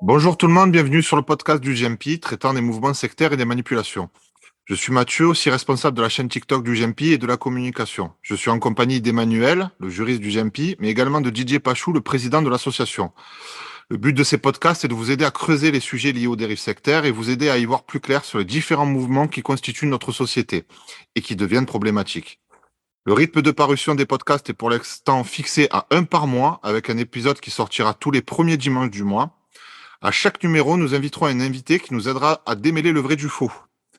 Bonjour tout le monde, bienvenue sur le podcast du GMP traitant des mouvements sectaires et des manipulations. Je suis Mathieu, aussi responsable de la chaîne TikTok du GMP et de la communication. Je suis en compagnie d'Emmanuel, le juriste du GMP, mais également de Didier Pachou, le président de l'association. Le but de ces podcasts est de vous aider à creuser les sujets liés aux dérives sectaires et vous aider à y voir plus clair sur les différents mouvements qui constituent notre société et qui deviennent problématiques. Le rythme de parution des podcasts est pour l'instant fixé à un par mois, avec un épisode qui sortira tous les premiers dimanches du mois. À chaque numéro, nous inviterons un invité qui nous aidera à démêler le vrai du faux.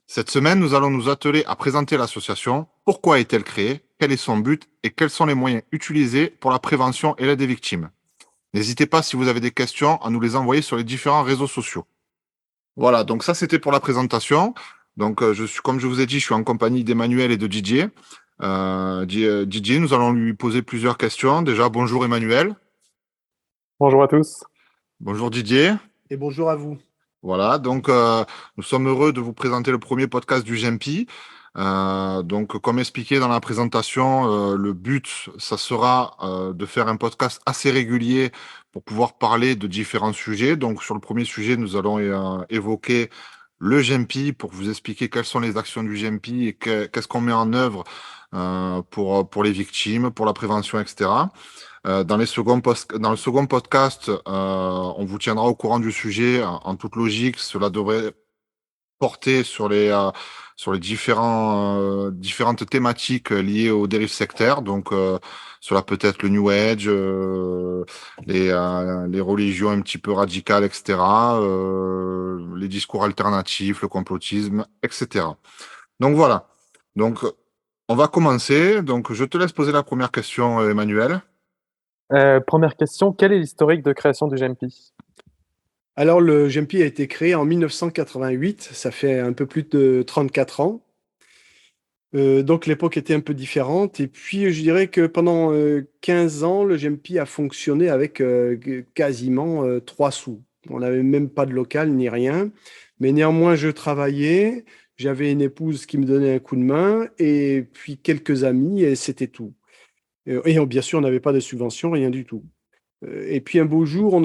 Cette semaine, nous allons nous atteler à présenter l'association, pourquoi est-elle créée, quel est son but et quels sont les moyens utilisés pour la prévention et l'aide des victimes. N'hésitez pas, si vous avez des questions, à nous les envoyer sur les différents réseaux sociaux. Voilà, donc ça c'était pour la présentation. Donc comme je vous ai dit, je suis en compagnie d'Emmanuel et de Didier. Didier, nous allons lui poser plusieurs questions. Déjà, bonjour Emmanuel. Bonjour à tous. Bonjour Didier. Et bonjour à vous. Voilà, donc nous sommes heureux de vous présenter le premier podcast du GMP. Donc, comme expliqué dans la présentation, le but, ça sera de faire un podcast assez régulier pour pouvoir parler de différents sujets. Donc, sur le premier sujet, nous allons évoquer le GMP pour vous expliquer quelles sont les actions du GMP et qu'est-ce qu'on met en œuvre pour les victimes, pour la prévention, etc. Dans le second podcast, on vous tiendra au courant du sujet en toute logique. Cela devrait porter sur les différentes thématiques liées aux dérives sectaires. Donc, cela peut être le New Age, les religions un petit peu radicales, etc., les discours alternatifs, le complotisme, etc. Donc, voilà. Donc, on va commencer. Donc, je te laisse poser la première question, Emmanuel. Première question, quel est l'historique de création du GMP? Alors, le GMP a été créé en 1988, ça fait un peu plus de 34 ans. Donc, l'époque était un peu différente. Et puis, je dirais que pendant 15 ans, le GMP a fonctionné avec quasiment 3 sous. On n'avait même pas de local ni rien. Mais néanmoins, je travaillais. J'avais une épouse qui me donnait un coup de main et puis quelques amis et c'était tout. Et bien sûr, on n'avait pas de subvention, rien du tout. Et puis un beau jour, on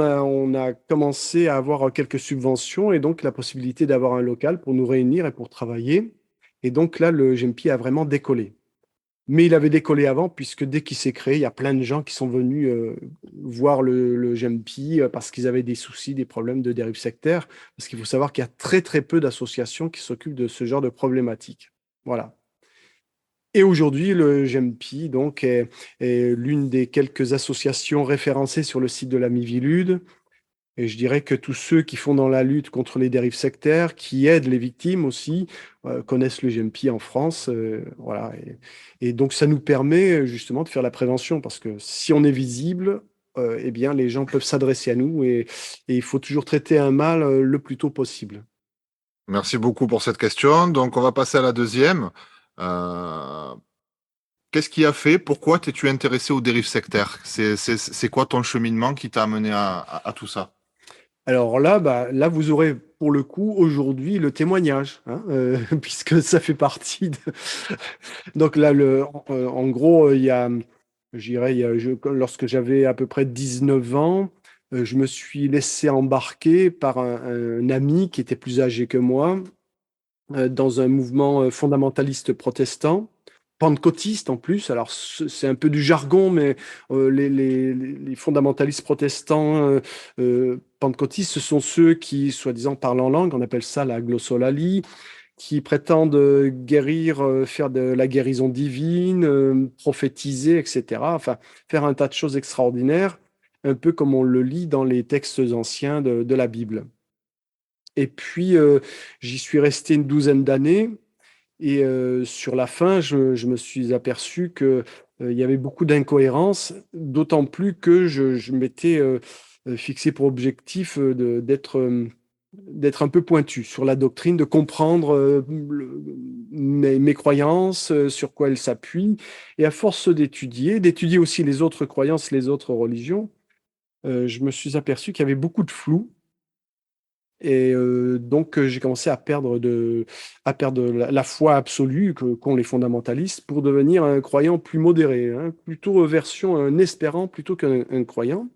a commencé à avoir quelques subventions et donc la possibilité d'avoir un local pour nous réunir et pour travailler. Et donc là, le GMP a vraiment décollé. Mais il avait décollé avant, puisque dès qu'il s'est créé, il y a plein de gens qui sont venus voir le GMP parce qu'ils avaient des soucis, des problèmes de dérive sectaire. Parce qu'il faut savoir qu'il y a très très peu d'associations qui s'occupent de ce genre de problématiques. Voilà. Et aujourd'hui, le GMP donc, est l'une des quelques associations référencées sur le site de la Miviludes. Et je dirais que tous ceux qui font dans la lutte contre les dérives sectaires, qui aident les victimes aussi, connaissent le GMP en France. Voilà. Et donc, ça nous permet justement de faire la prévention, parce que si on est visible, eh bien, les gens peuvent s'adresser à nous et il faut toujours traiter un mal le plus tôt possible. Merci beaucoup pour cette question. Donc, on va passer à la deuxième. Euh, Qu'est-ce qui a fait? Pourquoi t'es-tu intéressé aux dérives sectaires? C'est quoi ton cheminement qui t'a amené à tout ça? Alors là, là, vous aurez pour le coup aujourd'hui le témoignage, hein, puisque ça fait partie de... Donc là, en gros, il y a, je dirais, lorsque j'avais à peu près 19 ans, je me suis laissé embarquer par un ami qui était plus âgé que moi dans un mouvement fondamentaliste protestant. Pentecôtiste en plus, alors c'est un peu du jargon, mais les fondamentalistes protestants pentecôtistes, ce sont ceux qui, soi-disant, parlent en langue, on appelle ça la glossolalie, qui prétendent guérir, faire de la guérison divine, prophétiser, etc. Enfin, faire un tas de choses extraordinaires, un peu comme on le lit dans les textes anciens de la Bible. Et puis, j'y suis resté une douzaine d'années. Et sur la fin, je me suis aperçu qu'il y avait beaucoup d'incohérences, d'autant plus que je m'étais fixé pour objectif d'être d'être un peu pointu sur la doctrine, de comprendre mes croyances, sur quoi elles s'appuient. Et à force d'étudier aussi les autres croyances, les autres religions, je me suis aperçu qu'il y avait beaucoup de flou. Et donc, j'ai commencé à perdre la foi absolue qu'ont les fondamentalistes pour devenir un croyant plus modéré, hein, plutôt version un espérant plutôt qu'un croyant.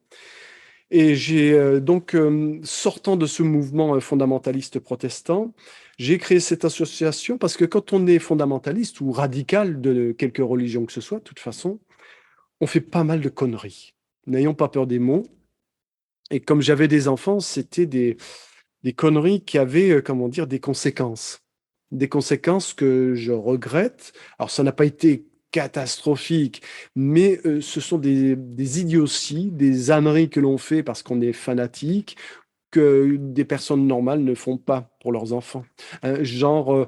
Et j'ai donc, sortant de ce mouvement fondamentaliste protestant, j'ai créé cette association parce que quand on est fondamentaliste ou radical de quelque religion que ce soit, de toute façon, on fait pas mal de conneries. N'ayons pas peur des mots. Et comme j'avais des enfants, c'était des conneries qui avaient, comment dire, des conséquences. Des conséquences que je regrette. Alors, ça n'a pas été catastrophique, mais ce sont des idioties, des âneries que l'on fait parce qu'on est fanatique, que des personnes normales ne font pas pour leurs enfants. Genre,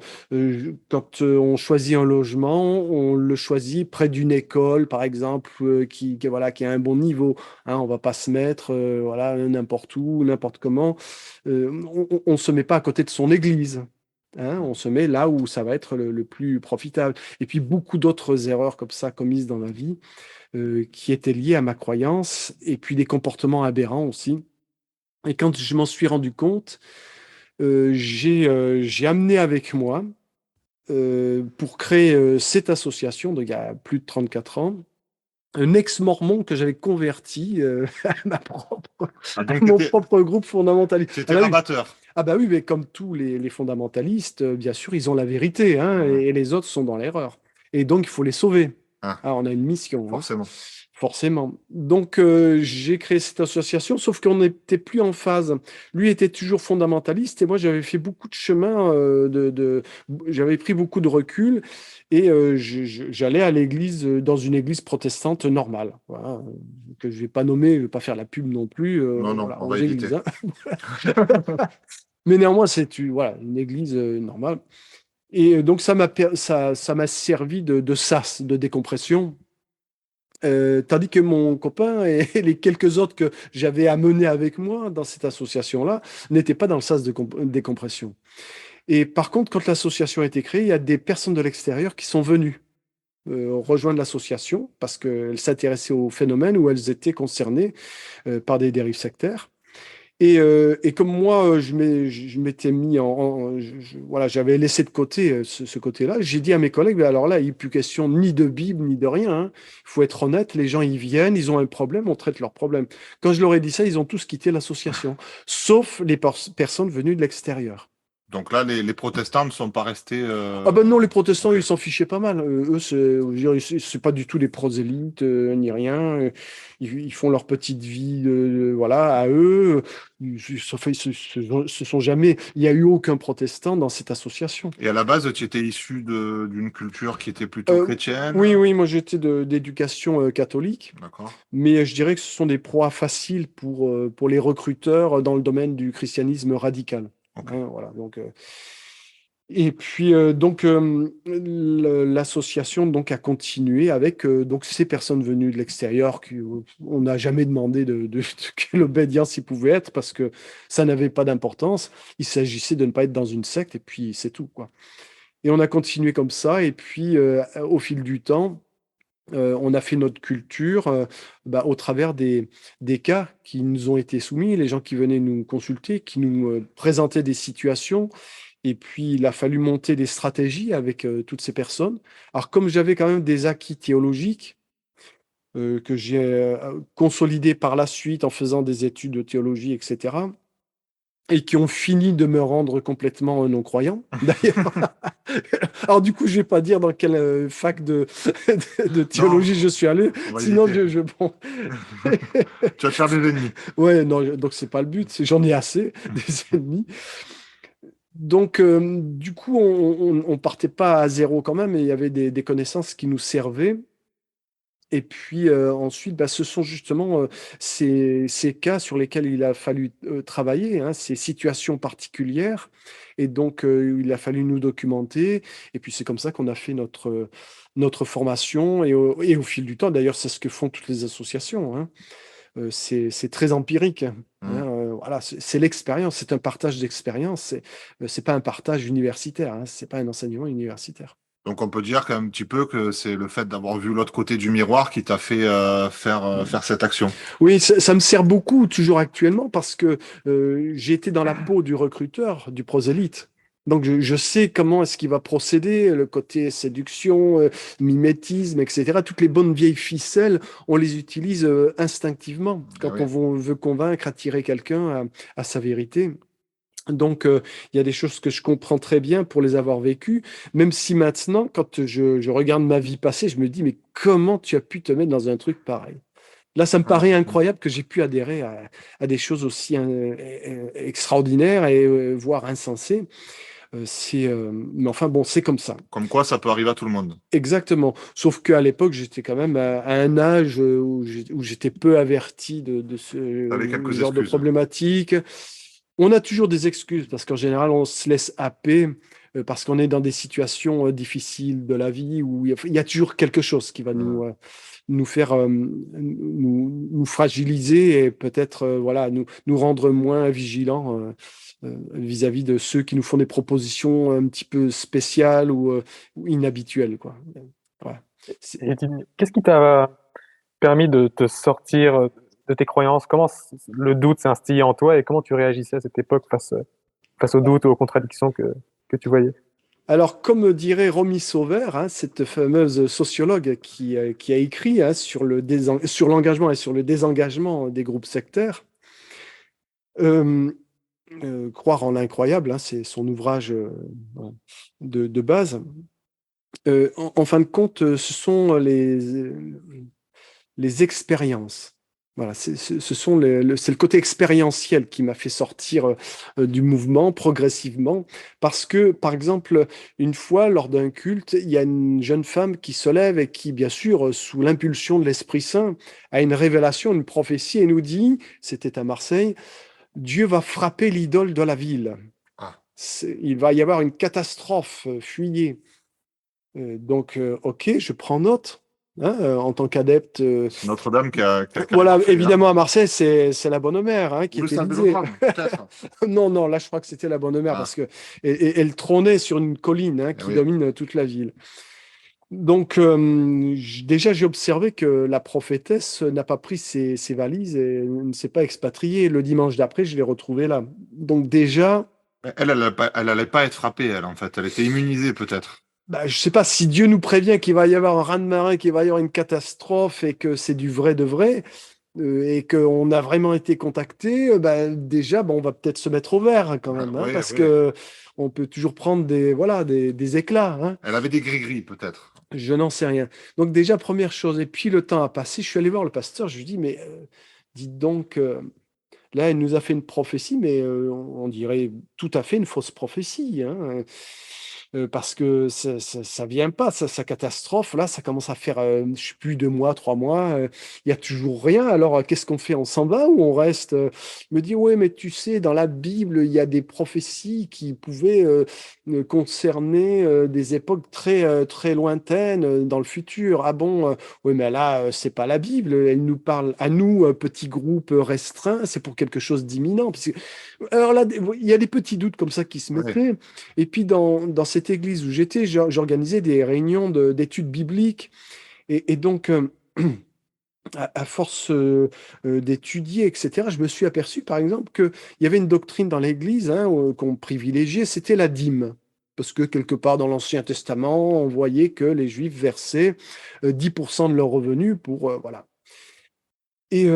quand on choisit un logement, on le choisit près d'une école, par exemple, voilà, qui a un bon niveau. Hein, on va pas se mettre voilà, n'importe où, n'importe comment. On ne se met pas à côté de son église. Hein, on se met là où ça va être le plus profitable. Et puis beaucoup d'autres erreurs comme ça commises dans ma vie qui étaient liées à ma croyance, et puis des comportements aberrants aussi. Et quand je m'en suis rendu compte, j'ai amené avec moi, pour créer, cette association, donc il y a plus de 34 ans, un ex-mormon que j'avais converti, à Ah, à donc, mon propre groupe fondamentaliste. tu Ah étais bah oui, rabatteur. ah bah oui, mais comme tous les fondamentalistes, bien sûr, ils ont la vérité, hein, Ouais. et les autres sont dans l'erreur. Et donc, il faut les sauver. Ah, Ah, on a une mission, hein. forcément. Forcément. Donc, j'ai créé cette association, sauf qu'on n'était plus en phase. Lui était toujours fondamentaliste et moi, j'avais fait beaucoup de chemin, j'avais pris beaucoup de recul et j'allais à l'église, dans une église protestante normale, voilà, que je vais pas nommer, je vais pas faire la pub non plus, Non, non, voilà, on aux va éviter. églises, hein. Mais néanmoins, voilà, une église normale. Et donc, ça m'a servi de sas, de décompression. Tandis que mon copain et les quelques autres que j'avais amenés avec moi dans cette association-là n'étaient pas dans le sas de décompression. Et par contre, quand l'association a été créée, il y a des personnes de l'extérieur qui sont venues rejoindre l'association parce qu'elles s'intéressaient au phénomène ou elles étaient concernées par des dérives sectaires. Et comme moi, je m'étais mis voilà, j'avais laissé de côté ce côté-là. J'ai dit à mes collègues, ben alors là, il n'est plus question ni de Bible, ni de rien, hein. Il faut être honnête, les gens, ils viennent, ils ont un problème, on traite leur problème. Quand je leur ai dit ça, ils ont tous quitté l'association, sauf les personnes venues de l'extérieur. Donc là, les protestants ne sont pas restés. Ah ben non, les protestants, Ok. ils s'en fichaient pas mal. Eux, je veux dire, c'est pas du tout des prosélytes, ni rien. Ils font leur petite vie, voilà, à eux. Se sont jamais. Il n'y a eu aucun protestant dans cette association. Et à la base, tu étais issu d'une culture qui était plutôt Euh, chrétienne. oui, oui, moi j'étais d'éducation catholique, D'accord. mais je dirais que ce sont des proies faciles pour les recruteurs dans le domaine du christianisme radical. Ok. Hein, voilà, donc. Et puis donc l'association donc a continué avec donc ces personnes venues de l'extérieur qui on n'a jamais demandé de quelle obédience ils pouvaient être parce que ça n'avait pas d'importance. Il s'agissait de ne pas être dans une secte et puis c'est tout quoi. Et on a continué comme ça et puis au fil du temps on a fait notre culture bah, au travers des cas qui nous ont été soumis, les gens qui venaient nous consulter, qui nous présentaient des situations. Et puis, il a fallu monter des stratégies avec toutes ces personnes. Alors, comme j'avais quand même des acquis théologiques que j'ai consolidés par la suite en faisant des études de théologie, etc., et qui ont fini de me rendre complètement non-croyant, d'ailleurs. Alors, du coup, je vais pas dire dans quelle fac de Non, théologie je suis allé, on va sinon éviter. bon. Tu vas te faire des ennemis. Ouais, non, donc c'est pas le but, j'en ai assez des ennemis. Donc, du coup, on partait pas à zéro quand même, et il y avait des connaissances qui nous servaient. Et puis ensuite, bah, ce sont justement ces cas sur lesquels il a fallu travailler, hein, ces situations particulières. Et donc, il a fallu nous documenter. Et puis, c'est comme ça qu'on a fait notre formation. Et au fil du temps, d'ailleurs, c'est ce que font toutes les associations, hein. C'est très empirique, hein. Hmm. voilà, c'est l'expérience, c'est un partage d'expérience, c'est pas un partage universitaire, hein, c'est pas un enseignement universitaire. Donc on peut dire qu'un petit peu que c'est le fait d'avoir vu l'autre côté du miroir qui t'a fait faire cette action. Oui, ça me sert beaucoup, toujours actuellement, parce que j'ai été dans la peau du recruteur, du prosélyte. Donc, je sais comment est-ce qu'il va procéder, le côté séduction, mimétisme, etc. Toutes les bonnes vieilles ficelles, on les utilise instinctivement Ah quand oui. on veut convaincre, attirer quelqu'un à sa vérité. Donc, il y a des choses que je comprends très bien pour les avoir vécues, même si maintenant, quand je regarde ma vie passée, je me dis, mais comment tu as pu te mettre dans un truc pareil? Là, ça me Ouais, paraît c'est clair. incroyable que j'ai pu adhérer à des choses aussi extraordinaires et voire insensées. Mais enfin bon, c'est comme ça. Comme quoi, ça peut arriver à tout le monde. Exactement. Sauf qu'à l'époque, j'étais quand même à un âge où j'étais peu averti de T'avais ce quelques genre de excuses. problématique. On a toujours des excuses parce qu'en général, on se laisse happer parce qu'on est dans des situations difficiles de la vie où il y a toujours quelque chose qui va Voilà. nous faire nous fragiliser et peut-être voilà, nous rendre moins vigilants vis-à-vis de ceux qui nous font des propositions un petit peu spéciales ou inhabituelles, quoi. Voilà. C'est- Et qu'est-ce qui t'a permis de te sortir de tes croyances? Comment le doute s'est instillé en toi et comment tu réagissais à cette époque face aux doutes et aux contradictions que tu voyais? Alors, comme dirait Romy Sauvert, hein, cette fameuse sociologue qui a écrit hein, sur l'engagement et sur le désengagement des groupes sectaires, euh, Croire en l'incroyable, hein, c'est son ouvrage de base. En fin de compte, ce sont les expériences. Voilà, c'est le côté expérientiel qui m'a fait sortir du mouvement progressivement. Parce que, par exemple, une fois, lors d'un culte, il y a une jeune femme qui se lève et qui, bien sûr, sous l'impulsion de l'Esprit Saint, a une révélation, une prophétie et nous dit, c'était à Marseille, Dieu va frapper l'idole de la ville. Ah, Il va y avoir une catastrophe, fuyez. Ok, je prends note. Hein, en tant qu'adepte, c'est Notre-Dame qui a voilà, frappé, hein. évidemment à Marseille, c'est la Bonne Mère hein, qui Ou le est stade Élysée. Vélodrome, peut-être. Non, non, là je crois que c'était la Bonne Mère Ah, parce que elle trônait sur une colline hein, eh qui oui. domine toute la ville. Donc déjà j'ai observé que la prophétesse n'a pas pris ses valises et ne s'est pas expatriée. Le dimanche d'après, je l'ai retrouvée là. Donc déjà, Elle allait pas être frappée, elle, en fait. Elle était immunisée, peut-être. bah, je sais pas si Dieu nous prévient qu'il va y avoir un raz-de-marée, qu'il va y avoir une catastrophe et que c'est du vrai de vrai. Et qu'on a vraiment été contacté, bah, déjà, on va peut-être se mettre au vert hein, quand Ah, même, hein, oui, parce oui. que on peut toujours prendre des éclats. Hein. Elle avait des gris-gris, peut-être. Je n'en sais rien. Donc déjà, première chose, et puis le temps a passé, je suis allé voir le pasteur, je lui dis, mais dites donc, là, elle nous a fait une prophétie, mais on dirait tout à fait une fausse prophétie. Hein. Parce que ça vient pas, sa catastrophe, là, ça commence à faire, je sais plus, 2 mois, 3 mois, il y a toujours rien. Alors, qu'est-ce qu'on fait? On s'en va ou on reste? Il me dit, ouais, mais tu sais, dans la Bible, il y a des prophéties qui pouvaient concerner des époques très lointaines dans le futur. Ah bon? Oui, mais là, c'est pas la Bible. Elle nous parle à nous, petit groupe restreint. C'est pour quelque chose d'imminent. Alors là, il y a des petits doutes comme ça qui se Oui. mettaient. Et puis, dans cette église où j'étais, j'organisais des réunions d'études bibliques. Et donc, à force d'étudier, etc., je me suis aperçu, par exemple, qu'il y avait une doctrine dans l'église hein, qu'on privilégiait, c'était la dîme. Parce que quelque part dans l'Ancien Testament, on voyait que les Juifs versaient 10% de leurs revenus pour... voilà. Et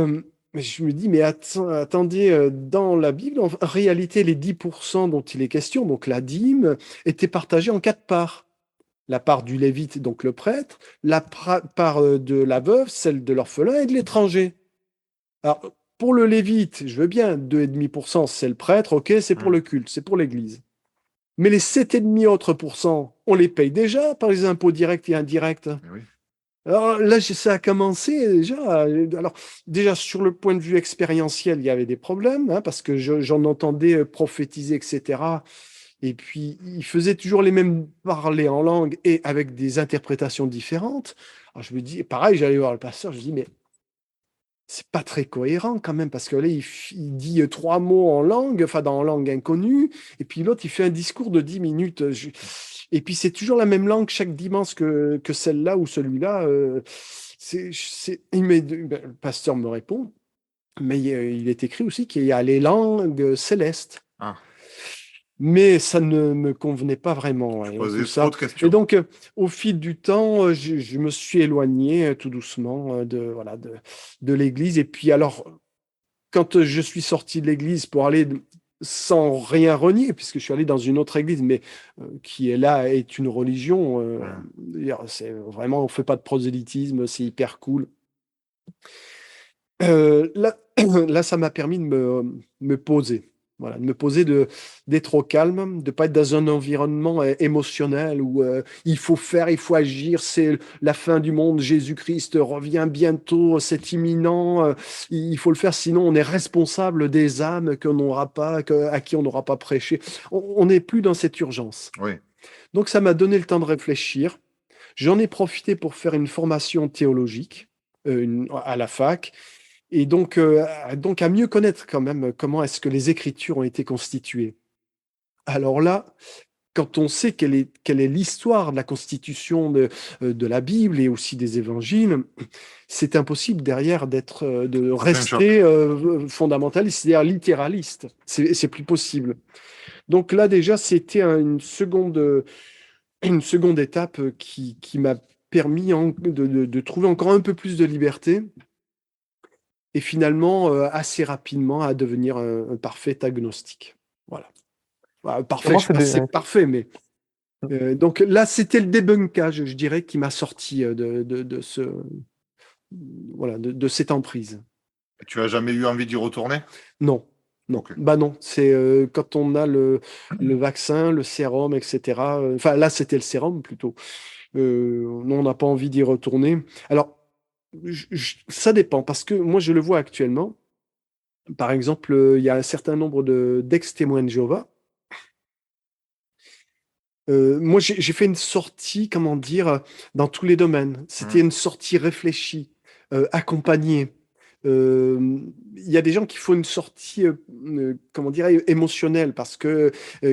je me dis, mais attendez, dans la Bible, en réalité, les 10% dont il est question, donc la dîme, étaient partagés en 4 parts. La part du lévite, donc le prêtre, la part de la veuve, celle de l'orphelin et de l'étranger. Alors, pour le lévite, je veux bien, 2,5%, c'est le prêtre, ok, c'est pour Hmm. le culte, c'est pour l'église. Mais les 7,5 autres pourcents, on les paye déjà par les impôts directs et indirects. Eh oui. Alors là, ça a commencé déjà. Alors, déjà, sur le point de vue expérientiel, il y avait des problèmes, hein, parce que j'en entendais prophétiser, etc. Et puis, il faisait toujours les mêmes parler en langue et avec des interprétations différentes. Alors, je me dis, pareil, j'allais voir le pasteur, je dis, mais c'est pas très cohérent quand même, parce que là, il dit 3 mots en langue, enfin, en langue inconnue, et puis l'autre, il fait un discours de 10 minutes. Et puis, c'est toujours la même langue chaque dimanche que celle-là ou celui-là. Le pasteur me répond, mais il est écrit aussi qu'il y a les langues célestes. Ah, Mais ça ne me convenait pas vraiment, je tout posais trop ça. de Et questions. donc, au fil du temps, je me suis éloigné tout doucement voilà, de l'Église. Et puis alors, quand je suis sorti de l'Église pour aller sans rien renier, puisque je suis allé dans une autre Église, mais qui est là, est une religion. Hmm. C'est vraiment, on fait pas de prosélytisme, c'est hyper cool. Là, là, ça m'a permis de me poser. Voilà, de me poser, d'être au calme, de pas être dans un environnement émotionnel où il faut faire, il faut agir, c'est la fin du monde, Jésus-Christ revient bientôt, c'est imminent, il faut le faire, sinon on est responsable des âmes qu'on n'aura pas, à qui on n'aura pas prêché. On n'est plus dans cette urgence. Oui. Donc ça m'a donné le temps de réfléchir. J'en ai profité pour faire une formation théologique à la fac. Et donc à mieux connaître quand même comment est-ce que les Écritures ont été constituées. Alors là, quand on sait quelle est l'histoire de la constitution de la Bible et aussi des évangiles, c'est impossible derrière de Ça fait un choc. rester fondamentaliste, c'est-à-dire littéraliste. C'est plus possible. Donc là, déjà, c'était une seconde étape qui m'a permis de trouver encore un peu plus de liberté et finalement, assez rapidement, à devenir un parfait agnostique. Voilà. Bah, parfait, Comment je sais pas si c'est parfait, mais donc là, c'était le débunkage, je dirais, qui m'a sorti voilà, de cette emprise. Tu as jamais eu envie d'y retourner? Non, non, Ok. bah non, c'est quand on a le vaccin, le sérum, etc. Enfin, là, c'était le sérum plutôt. Non, on n'a pas envie d'y retourner. Alors, ça dépend, parce que moi, je le vois actuellement. Par exemple, il y a un certain nombre d'ex-témoins de Jéhovah. Moi, j'ai fait une sortie, comment dire, dans tous les domaines. C'était Hmm. une sortie réfléchie, accompagnée. Euh, Il y a des gens qui font une sortie, comment dire, émotionnelle parce que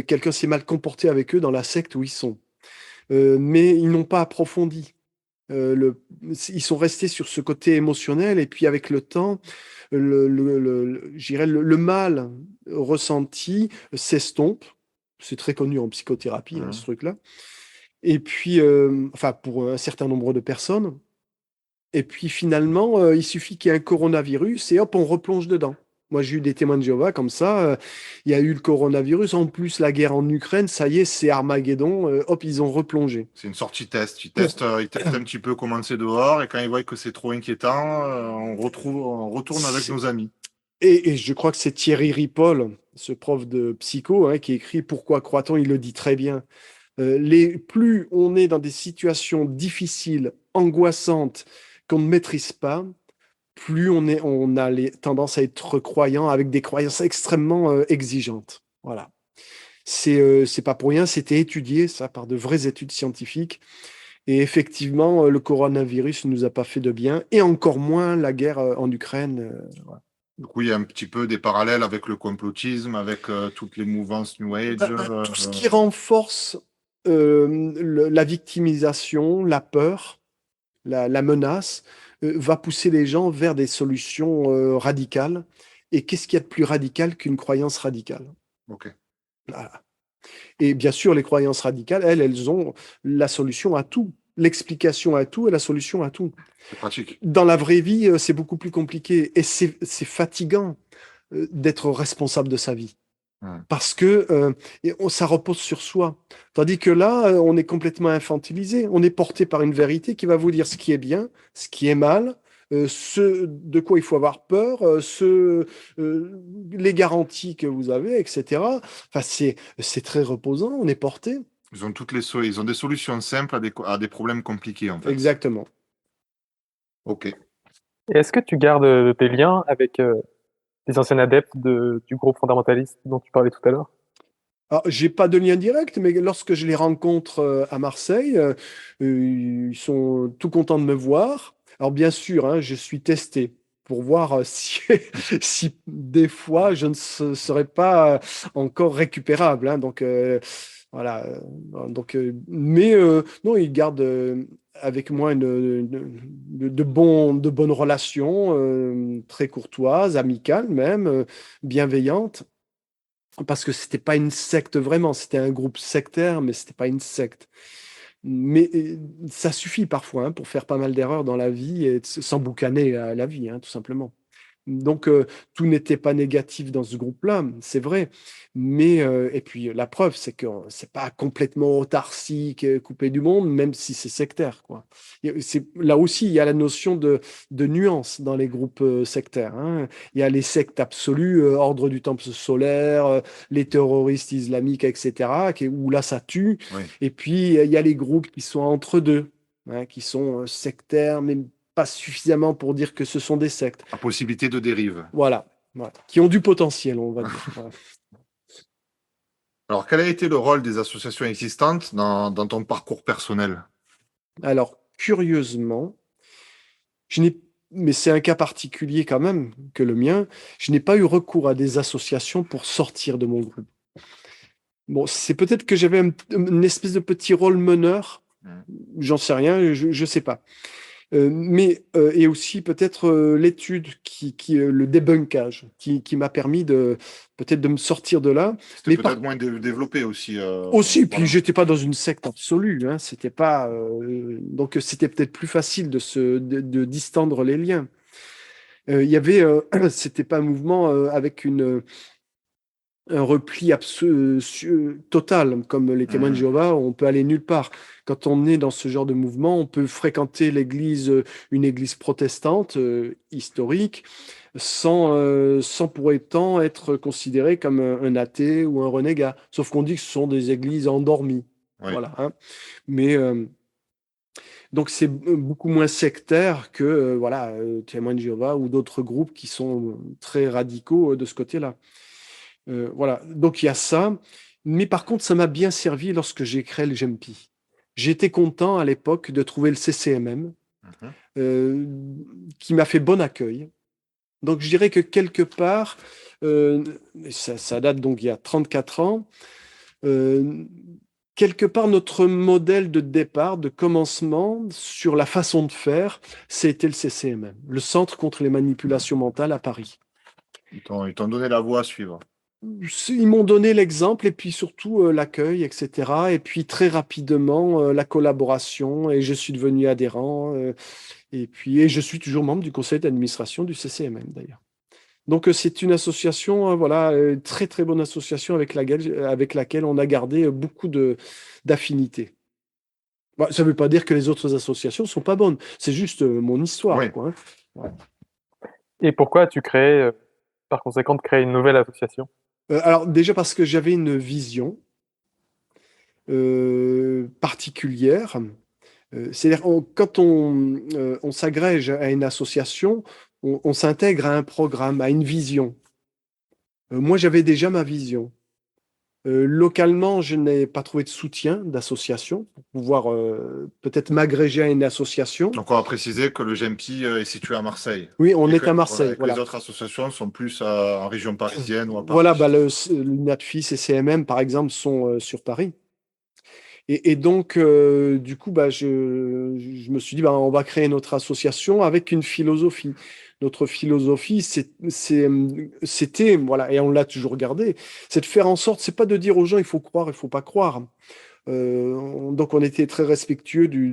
quelqu'un s'est mal comporté avec eux dans la secte où ils sont. Mais ils n'ont pas approfondi. Ils sont restés sur ce côté émotionnel et puis avec le temps, je dirais le mal ressenti s'estompe. C'est très connu en psychothérapie, hein, ce Hmm. truc-là. Et puis, enfin, pour un certain nombre de personnes. Et puis finalement, il suffit qu'il y ait un coronavirus et hop, on replonge dedans. Moi, j'ai eu des témoins de Jéhovah comme ça. Il y a eu le coronavirus, en plus la guerre en Ukraine, ça y est, c'est Armageddon. Hop, ils ont replongé. C'est une sortie test. Ils testent un petit peu comment c'est dehors et quand ils voient que c'est trop inquiétant, on retourne avec C'est- nos amis. Et je crois que c'est Thierry Ripoll, ce prof de psycho, hein, qui écrit Pourquoi croit-on? Il le dit très bien. Plus on est dans des situations difficiles, angoissantes, qu'on ne maîtrise pas, plus on a tendance à être croyant avec des croyances extrêmement exigeantes. Voilà. C'est pas pour rien, c'était étudié, ça, par de vraies études scientifiques. Et effectivement, le coronavirus ne nous a pas fait de bien, et encore moins la guerre en Ukraine. Voilà. Du coup, il y a un petit peu des parallèles avec le complotisme, avec toutes les mouvances New Age. Tout ce qui renforce la victimisation, la peur, la menace, va pousser les gens vers des solutions radicales. Et qu'est-ce qu'il y a de plus radical qu'une croyance radicale? Ok, Voilà. Et bien sûr, les croyances radicales, elles ont la solution à tout, l'explication à tout et la solution à tout. c'est pratique. Dans la vraie vie, c'est beaucoup plus compliqué et c'est fatigant d'être responsable de sa vie. Hmm. Parce que ça repose sur soi. Tandis que là, on est complètement infantilisé. On est porté par une vérité qui va vous dire ce qui est bien, ce qui est mal, ce de quoi il faut avoir peur, les garanties que vous avez, etc. Enfin, c'est très reposant. On est porté. Ils ont des solutions simples à des problèmes compliqués, en fait. Exactement. Ok. Et est-ce que tu gardes tes liens avec les anciens adeptes du groupe fondamentaliste dont tu parlais tout à l'heure? Alors, j'ai pas de lien direct, mais lorsque je les rencontre à Marseille, ils sont tout contents de me voir. Alors, bien sûr, hein, je suis testé. pour voir si, si des fois je ne serais pas encore récupérable, hein. Donc voilà. Mais non, il garde avec moi de bonnes relations, très courtoises, amicales même, bienveillantes. Parce que c'était pas une secte vraiment, c'était un groupe sectaire, mais c'était pas une secte. Mais ça suffit parfois, hein, pour faire pas mal d'erreurs dans la vie et s'emboucaner la vie, hein, tout simplement. Donc, tout n'était pas négatif dans ce groupe-là, c'est vrai. Mais, et puis la preuve, c'est que c'est pas complètement autarcique, coupé du monde, même si c'est sectaire, quoi. Là aussi, il y a la notion de nuance dans les groupes sectaires, hein. Il y a les sectes absolues, ordre du temple solaire, les terroristes islamiques, etc., où là, ça tue. Oui. Et puis, il y a les groupes qui sont entre deux, hein, qui sont sectaires, mais pas suffisamment pour dire que ce sont des sectes. La possibilité de dérive. Voilà, voilà. Qui ont du potentiel, on va dire. Voilà. Alors, quel a été le rôle des associations existantes dans ton parcours personnel? Alors, curieusement, je n'ai, mais c'est un cas particulier quand même que le mien, je n'ai pas eu recours à des associations pour sortir de mon groupe. Bon, c'est peut-être que j'avais une espèce de petit rôle meneur, Mm. j'en sais rien, je sais pas. Mais et aussi peut-être l'étude le débunkage qui m'a permis de peut-être de me sortir de là. C'était Mais peut-être moins développé aussi. aussi, puis Voilà. j'étais pas dans une secte absolue, hein, c'était pas donc c'était peut-être plus facile de distendre les liens. Il y avait c'était pas un mouvement avec un repli total, comme les témoins de Mhm. Jéhovah, on peut aller nulle part. Quand on est dans ce genre de mouvement, on peut fréquenter une église protestante historique, sans pour autant être considéré comme un athée ou un renégat. Sauf qu'on dit que ce sont des églises endormies. Oui. Voilà, hein. Mais donc c'est beaucoup moins sectaire que voilà, témoins de Jéhovah ou d'autres groupes qui sont très radicaux de ce côté-là. Voilà, donc il y a ça. Mais par contre, ça m'a bien servi lorsque j'ai créé le GEMPI. J'étais content à l'époque de trouver le CCMM Mhm. euh, qui m'a fait bon accueil. Donc je dirais que quelque part, euh, ça date donc il y a 34 ans, euh, quelque part notre modèle de départ, de commencement sur la façon de faire, c'était le CCMM, le Centre contre les manipulations mentales à Paris. Ils t'ont donné la voie à suivre. Ils m'ont donné l'exemple et puis surtout l'accueil, etc. Et puis très rapidement la collaboration et je suis devenu adhérent et je suis toujours membre du conseil d'administration du CCMM d'ailleurs. Donc c'est une association, voilà, très très bonne association avec laquelle on a gardé beaucoup d'affinités. Bah, ça ne veut pas dire que les autres associations sont pas bonnes, c'est juste mon histoire, Oui. quoi, hein. Ouais. Et pourquoi tu crées, par conséquent, de créer une nouvelle association? Alors déjà parce que j'avais une vision particulière. C'est-à-dire, quand on s'agrège à une association, on s'intègre à un programme, à une vision. Moi, j'avais déjà ma vision. Localement, je n'ai pas trouvé de soutien d'association pour pouvoir peut-être m'agréger à une association. Donc, on va préciser que le GEMPI est situé à Marseille. Oui, on Et est à voilà, Marseille, et que les voilà. autres associations sont plus en région parisienne ou à Voilà, Paris. bah, l'UNATFIS et CMM, par exemple, sont sur Paris. Et donc, du coup, bah, je me suis dit, bah, on va créer notre association avec une philosophie. Notre philosophie, c'était, voilà, et on l'a toujours gardé, c'est de faire en sorte, c'est pas de dire aux gens, il faut croire, il faut pas croire. Donc, on était très respectueux du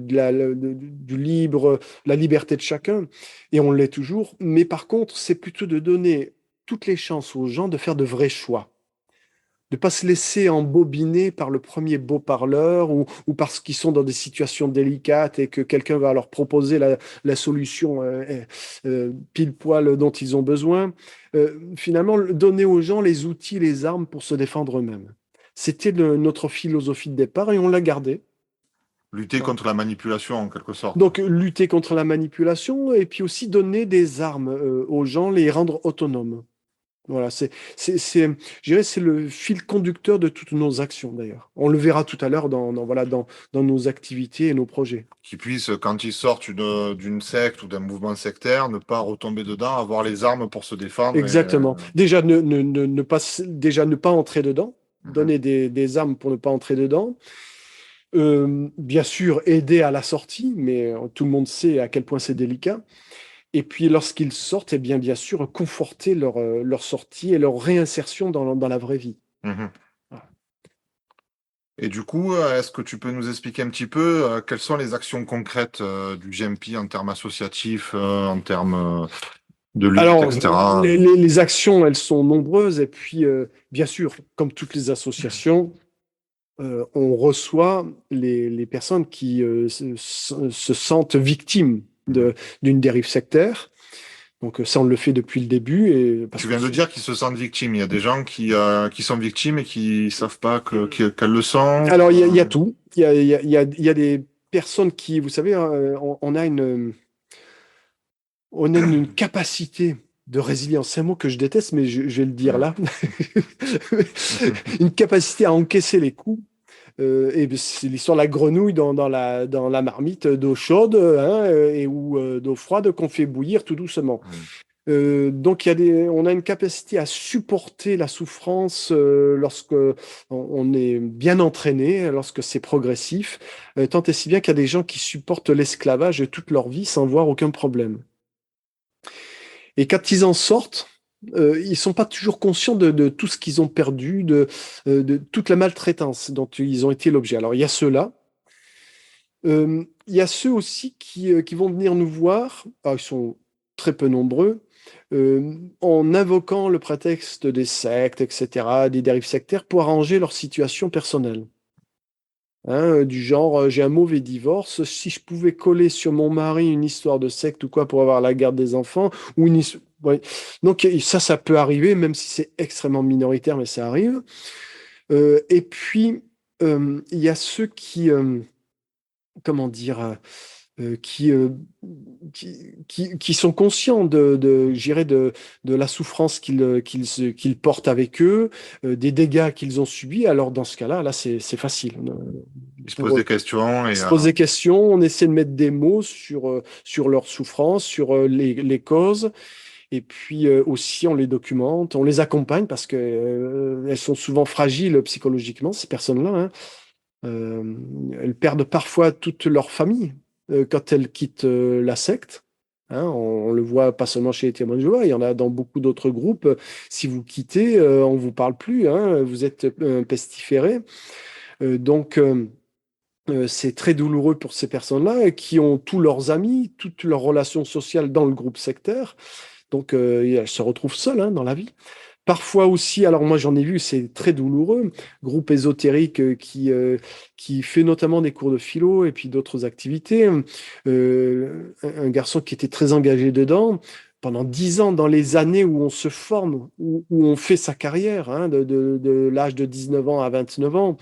libre, la liberté de chacun, et on l'est toujours. Mais par contre, c'est plutôt de donner toutes les chances aux gens de faire de vrais choix, de pas se laisser embobiner par le premier beau parleur ou parce qu'ils sont dans des situations délicates et que quelqu'un va leur proposer la solution pile poil dont ils ont besoin. Finalement, donner aux gens les outils, les armes pour se défendre eux-mêmes. C'était notre philosophie de départ et on l'a gardée. Lutter Voilà. contre la manipulation, en quelque sorte. Donc, lutter contre la manipulation et puis aussi donner des armes aux gens, les rendre autonomes. Voilà, je dirais, c'est le fil conducteur de toutes nos actions d'ailleurs. On le verra tout à l'heure voilà, dans nos activités et nos projets. Qui puissent, quand ils sortent d'une secte ou d'un mouvement sectaire, ne pas retomber dedans, avoir les armes pour se défendre. Exactement. Déjà, déjà, ne pas entrer dedans, Mhm, donner des armes pour ne pas entrer dedans. Bien sûr, aider à la sortie, mais tout le monde sait à quel point c'est délicat. Et puis, lorsqu'ils sortent, eh bien sûr, conforter leur sortie et leur réinsertion dans la vraie vie. mhm. Voilà. Et du coup, est-ce que tu peux nous expliquer un petit peu quelles sont les actions concrètes du GMP en termes associatifs, en termes de lutte, Alors, etc. les actions, elles sont nombreuses. Et puis, bien sûr, comme toutes les associations, on reçoit les personnes qui se sentent victimes Mhm. d'une dérive sectaire. Donc, ça, on le fait depuis le début. Parce Tu que viens de dire qu'ils se sentent victimes. Il y a des gens qui sont victimes et qui savent pas qu'elles le sont. Alors, il y a tout. Il y a des personnes qui, vous savez, on a une capacité de résilience. C'est un mot que je déteste, mais je vais le dire Mhm. là. Une capacité à encaisser les coups. Et ben, c'est l'histoire de la grenouille dans la marmite d'eau chaude hein, ou d'eau froide qu'on fait bouillir tout doucement. Mhm. Donc, on a une capacité à supporter la souffrance lorsque on est bien entraîné, lorsque c'est progressif, tant et si bien qu'il y a des gens qui supportent l'esclavage toute leur vie sans voir aucun problème. Et quand ils en sortent, ils sont pas toujours conscients de tout ce qu'ils ont perdu, de toute la maltraitance dont ils ont été l'objet. Alors, il y a ceux-là. Il y a ceux aussi qui vont venir nous voir, alors, ils sont très peu nombreux, en invoquant le prétexte des sectes, etc., des dérives sectaires, pour arranger leur situation personnelle. Hein, du genre, j'ai un mauvais divorce, si je pouvais coller sur mon mari une histoire de secte ou quoi pour avoir la garde des enfants, ou ouais. Donc ça peut arriver, même si c'est extrêmement minoritaire, mais ça arrive. Et puis, il y a ceux comment dire, euh, qui, euh, qui sont conscients je dirais de la souffrance qu'ils portent avec eux, des dégâts qu'ils ont subis. Alors dans ce cas-là, c'est facile. Ils se posent Pour des questions et se pose des questions, on essaie de mettre des mots sur leurs souffrances, sur les causes, et puis aussi on les documente, on les accompagne parce que elles sont souvent fragiles psychologiquement, ces personnes-là, hein. Euh, Elles perdent parfois toute leur famille quand elles quittent la secte. Hein, on le voit pas seulement chez les témoins de Jéhovah, il y en a dans beaucoup d'autres groupes. Si vous quittez, on vous parle plus, hein, vous êtes pestiféré. Donc, c'est très douloureux pour ces personnes-là qui ont tous leurs amis, toutes leurs relations sociales dans le groupe sectaire. Donc, elles se retrouvent seules hein, dans la vie. Parfois aussi, alors moi j'en ai vu, c'est très douloureux, groupe ésotérique qui fait notamment des cours de philo et puis d'autres activités. Un garçon qui était très engagé dedans pendant 10 ans, dans les années où on se forme, où on fait sa carrière, hein, de l'âge de 19 ans à 29 ans.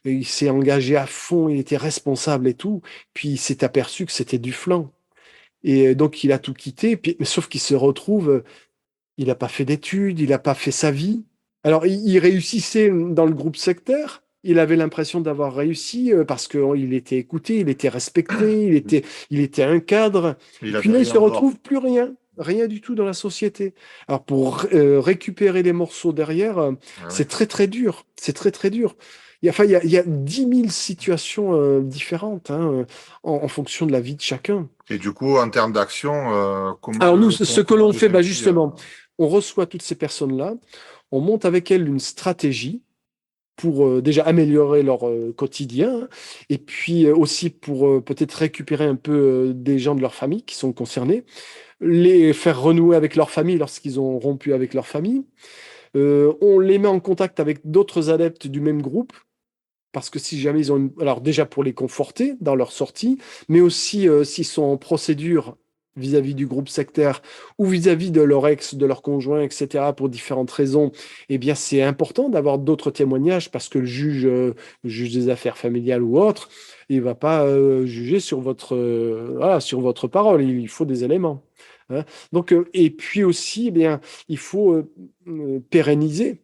Et il s'est engagé à fond, il était responsable et tout. Puis il s'est aperçu que c'était du flan. Et donc il a tout quitté, mais sauf qu'il se retrouve il n'a pas fait d'études, il n'a pas fait sa vie. Alors, il réussissait dans le groupe sectaire. Il avait l'impression d'avoir réussi parce qu'il était écouté, il était respecté, il était un cadre. Et il puis avait là, il rien se à voir. retrouve plus rien, rien du tout dans la société. Alors, pour récupérer les morceaux derrière, Ah ouais. c'est très, très dur. C'est très, très dur. Il y a 10 000 situations différentes hein, en fonction de la vie de chacun. Et du coup, en termes d'action, comment Alors nous, ce que comment l'on le fait, bah, GMP justement, on reçoit toutes ces personnes-là, on monte avec elles une stratégie pour déjà améliorer leur quotidien, hein, et puis aussi pour peut-être récupérer un peu des gens de leur famille qui sont concernés, les faire renouer avec leur famille lorsqu'ils ont rompu avec leur famille. On les met en contact avec d'autres adeptes du même groupe. Parce que si jamais ils ont alors déjà pour les conforter dans leur sortie, mais aussi s'ils sont en procédure vis-à-vis du groupe sectaire ou vis-à-vis de leur ex, de leur conjoint, etc., pour différentes raisons, eh bien, c'est important d'avoir d'autres témoignages parce que le juge des affaires familiales ou autre, il va pas juger sur voilà, sur votre parole. Il faut des éléments. Hein. Donc, et puis aussi, eh bien, il faut pérenniser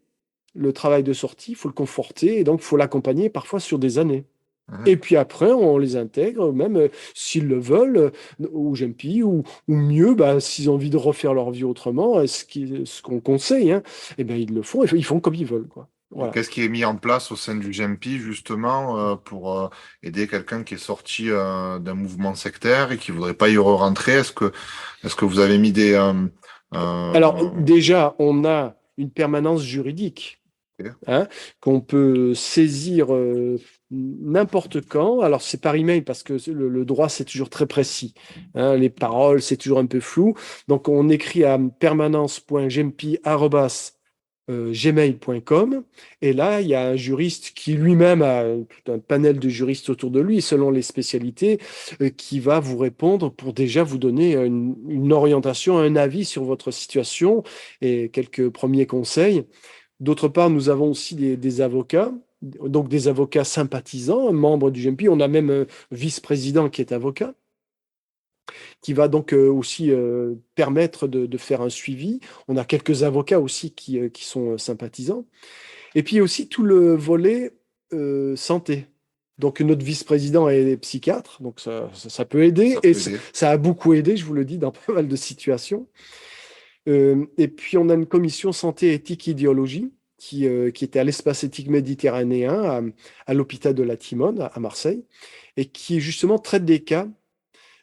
le travail de sortie, il faut le conforter et donc il faut l'accompagner parfois sur des années. Mhm. Et puis après, on les intègre, même s'ils le veulent, au GMP, ou mieux, bah, s'ils ont envie de refaire leur vie autrement, ce qu'on conseille, hein, eh ben, ils le font, ils font comme ils veulent, quoi. Et Voilà. qu'est-ce qui est mis en place au sein du GMP justement pour aider quelqu'un qui est sorti d'un mouvement sectaire et qui voudrait pas y re-rentrer? Est-ce que vous avez mis Alors, euh, déjà, on a une permanence juridique, ok, hein, qu'on peut saisir n'importe quand. Alors, c'est par email parce que le droit, c'est toujours très précis. Hein, les paroles, c'est toujours un peu flou. Donc, on écrit à permanence.gmpi@gmail.com. Et là, il y a un juriste qui lui-même a tout un panel de juristes autour de lui, selon les spécialités, qui va vous répondre pour déjà vous donner une orientation, un avis sur votre situation et quelques premiers conseils. D'autre part, nous avons aussi des avocats, donc des avocats sympathisants, membres du GMP. On a même un vice-président qui est avocat, qui va donc aussi permettre de faire un suivi. On a quelques avocats aussi qui sont sympathisants. Et puis aussi tout le volet santé. Donc notre vice-président est psychiatre, donc ça peut aider, ça et peut aider? ça a beaucoup aidé, je vous le dis, dans pas mal de situations. Et puis, on a une commission santé, éthique, idéologie qui était à l'espace éthique méditerranéen, à l'hôpital de la Timone, à Marseille, et qui justement traite des cas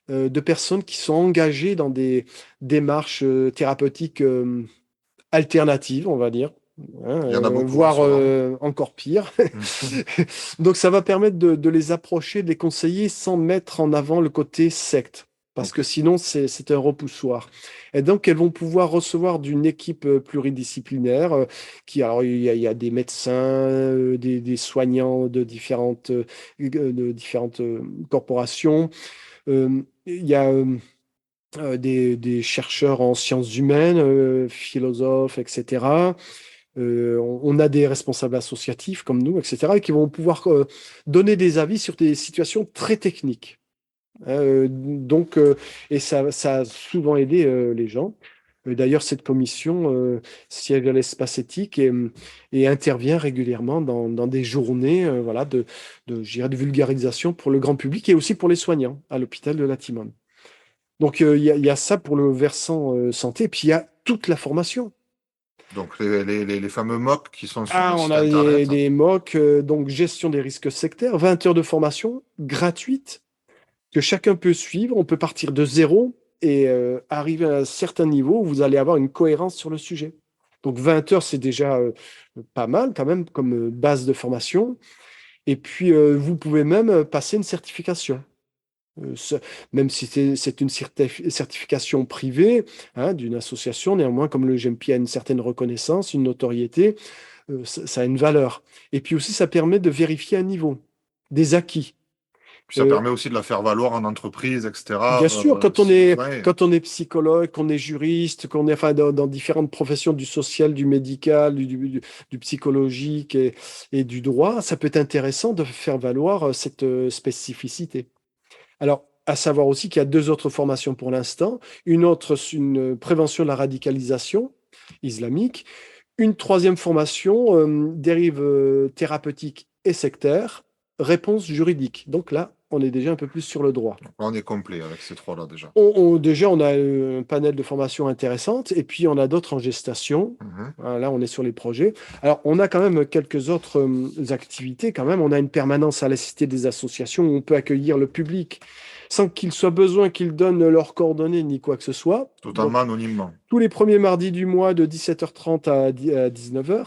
de personnes qui sont engagées dans des démarches thérapeutiques alternatives, on va dire, hein, Il y en a beaucoup en voire ce moment. encore pire. Mhm. Donc, ça va permettre de les approcher, de les conseiller sans mettre en avant le côté secte. Parce Ok. que sinon, c'est un repoussoir. Et donc, elles vont pouvoir recevoir d'une équipe pluridisciplinaire alors, il y a des médecins, des soignants de différentes corporations. Il y a des chercheurs en sciences humaines, philosophes, etc. On a des responsables associatifs comme nous, etc., qui vont pouvoir donner des avis sur des situations très techniques. Donc, et ça a souvent aidé les gens. D'ailleurs, cette commission siège à l'espace éthique et intervient régulièrement dans des journées voilà, je dirais, de vulgarisation pour le grand public et aussi pour les soignants à l'hôpital de la Timone. Donc, il y a ça pour le versant santé. Puis, il y a toute la formation. Donc les fameux MOOC qui sont sur Ah, le on site a internet. des MOOC, donc gestion des risques sectaires, 20 heures de formation gratuite que chacun peut suivre. On peut partir de zéro et arriver à un certain niveau où vous allez avoir une cohérence sur le sujet. Donc 20 heures, c'est déjà pas mal quand même comme base de formation. Et puis, vous pouvez même passer une certification. Même si c'est une certification privée hein, d'une association, néanmoins, comme le GMP a une certaine reconnaissance, une notoriété, ça a une valeur. Et puis aussi, ça permet de vérifier un niveau, des acquis. Puis ça Euh, permet aussi de la faire valoir en entreprise, Bien etc. sûr, Si besoin. quand on est psychologue, qu'on est juriste, qu'on est enfin, dans différentes professions du social, du médical, du psychologique et du droit, ça peut être intéressant de faire valoir cette spécificité. Alors, à savoir aussi qu'il y a deux autres formations pour l'instant. Une autre, c'est une prévention de la radicalisation islamique. Une troisième formation, dérive thérapeutique et sectaire, réponse juridique. Donc là, on est déjà un peu plus sur le droit. Donc là, on est complet avec ces trois-là déjà. Déjà, on a un panel de formations intéressantes et puis on a d'autres en gestation. Mhm. Hein, là, on est sur les projets. Alors, on a quand même quelques autres activités. Quand même, on a une permanence à la Cité des associations où on peut accueillir le public sans qu'il soit besoin qu'ils donnent leurs coordonnées ni quoi que ce soit. Totalement Donc, anonymement. tous les premiers mardis du mois de 17h30 à 19h.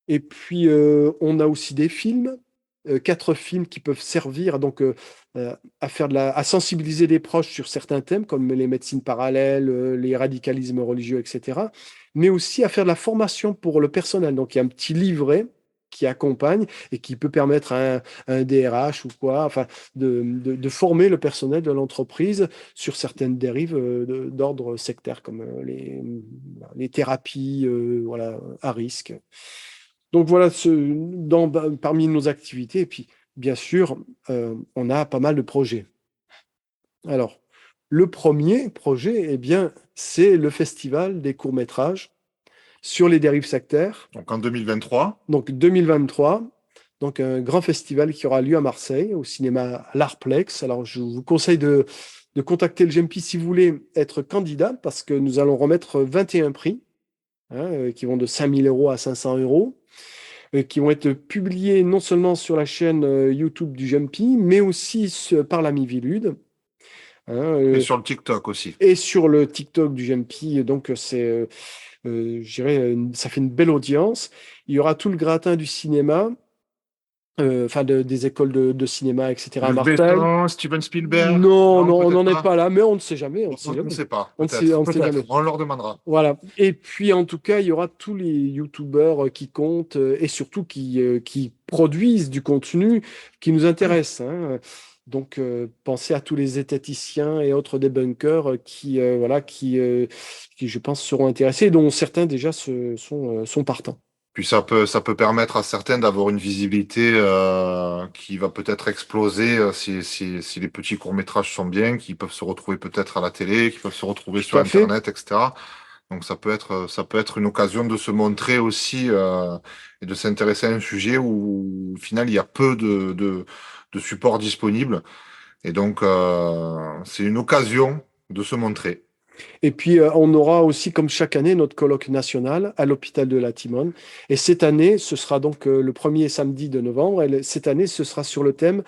Et puis, on a aussi des films, 4 films qui peuvent servir donc, à à sensibiliser les proches sur certains thèmes, comme les médecines parallèles, les radicalismes religieux, etc., mais aussi à faire de la formation pour le personnel. Donc, il y a un petit livret qui accompagne et qui peut permettre à un DRH ou quoi, enfin, de former le personnel de l'entreprise sur certaines dérives d'ordre sectaire, comme les thérapies voilà, à risque. Donc voilà, parmi nos activités, et puis bien sûr, on a pas mal de projets. Alors, le premier projet, eh bien, c'est le festival des courts-métrages sur les dérives sectaires. Donc en 2023. Donc 2023, donc un grand festival qui aura lieu à Marseille, au cinéma L'Arplex. Alors, je vous conseille de contacter le GMP si vous voulez être candidat, parce que nous allons remettre 21 prix, qui vont de 5 000 euros à 500 euros, qui vont être publiés non seulement sur la chaîne YouTube du GMP, mais aussi par la Mivilude. Et sur le TikTok aussi. Et sur le TikTok du GMP, donc je dirais, ça fait une belle audience. Il y aura tout le gratin du cinéma, enfin des écoles de cinéma, etc. à Luc Marseille. Besson, Steven Spielberg. Non, on n'en peut-être est pas là, mais on ne sait jamais. On ne On ne sait pas. On Peut-être. ne sait jamais. On leur demandera. Voilà. Et puis, en tout cas, il y aura tous les youtubeurs qui comptent et surtout qui produisent du contenu qui nous intéresse. Donc, pensez à tous les zététiciens et autres débunkers voilà, qui, je pense, seront intéressés et dont certains déjà sont partants. Puis ça peut permettre à certains d'avoir une visibilité qui va peut-être exploser si les petits courts-métrages sont bien, qui peuvent se retrouver peut-être à la télé, qui peuvent se retrouver Tout sur à fait. Internet, etc. Donc ça peut être une occasion de se montrer aussi et de s'intéresser à un sujet où au final il y a peu de supports disponibles. Et donc c'est une occasion de se montrer. Et puis, on aura aussi, comme chaque année, notre colloque national à l'hôpital de la Timone. Et cette année, ce sera donc le premier samedi de novembre. Et cette année, ce sera sur le thème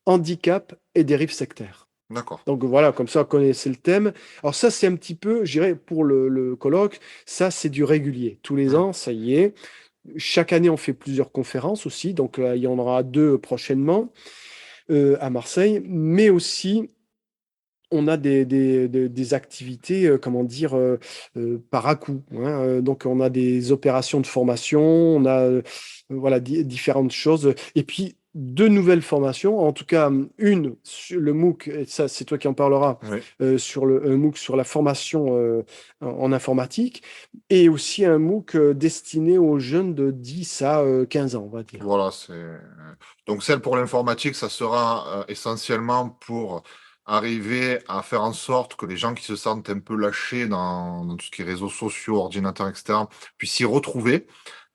handicap et dérives sectaires. D'accord. Donc voilà, comme ça, vous connaissez le thème. Alors ça, c'est un petit peu, je dirais, pour le colloque, ça, c'est du régulier. Tous les ans, ça y est. Chaque année, on fait plusieurs conférences aussi. Donc là, il y en aura 2 prochainement à Marseille. Mais aussi, on a des activités, comment dire, par à-coup. Donc, on a des opérations de formation, on a voilà, différentes choses. Et puis, 2 nouvelles formations, en tout cas, une sur le MOOC, et ça, c'est toi qui en parleras, Oui. sur un MOOC sur la formation en informatique, et aussi un MOOC destiné aux jeunes de 10 à 15 ans, on va dire. Voilà, donc celle pour l'informatique, ça sera essentiellement pour arriver à faire en sorte que les gens qui se sentent un peu lâchés dans tout ce qui est réseaux sociaux, ordinateurs, etc., puissent s'y retrouver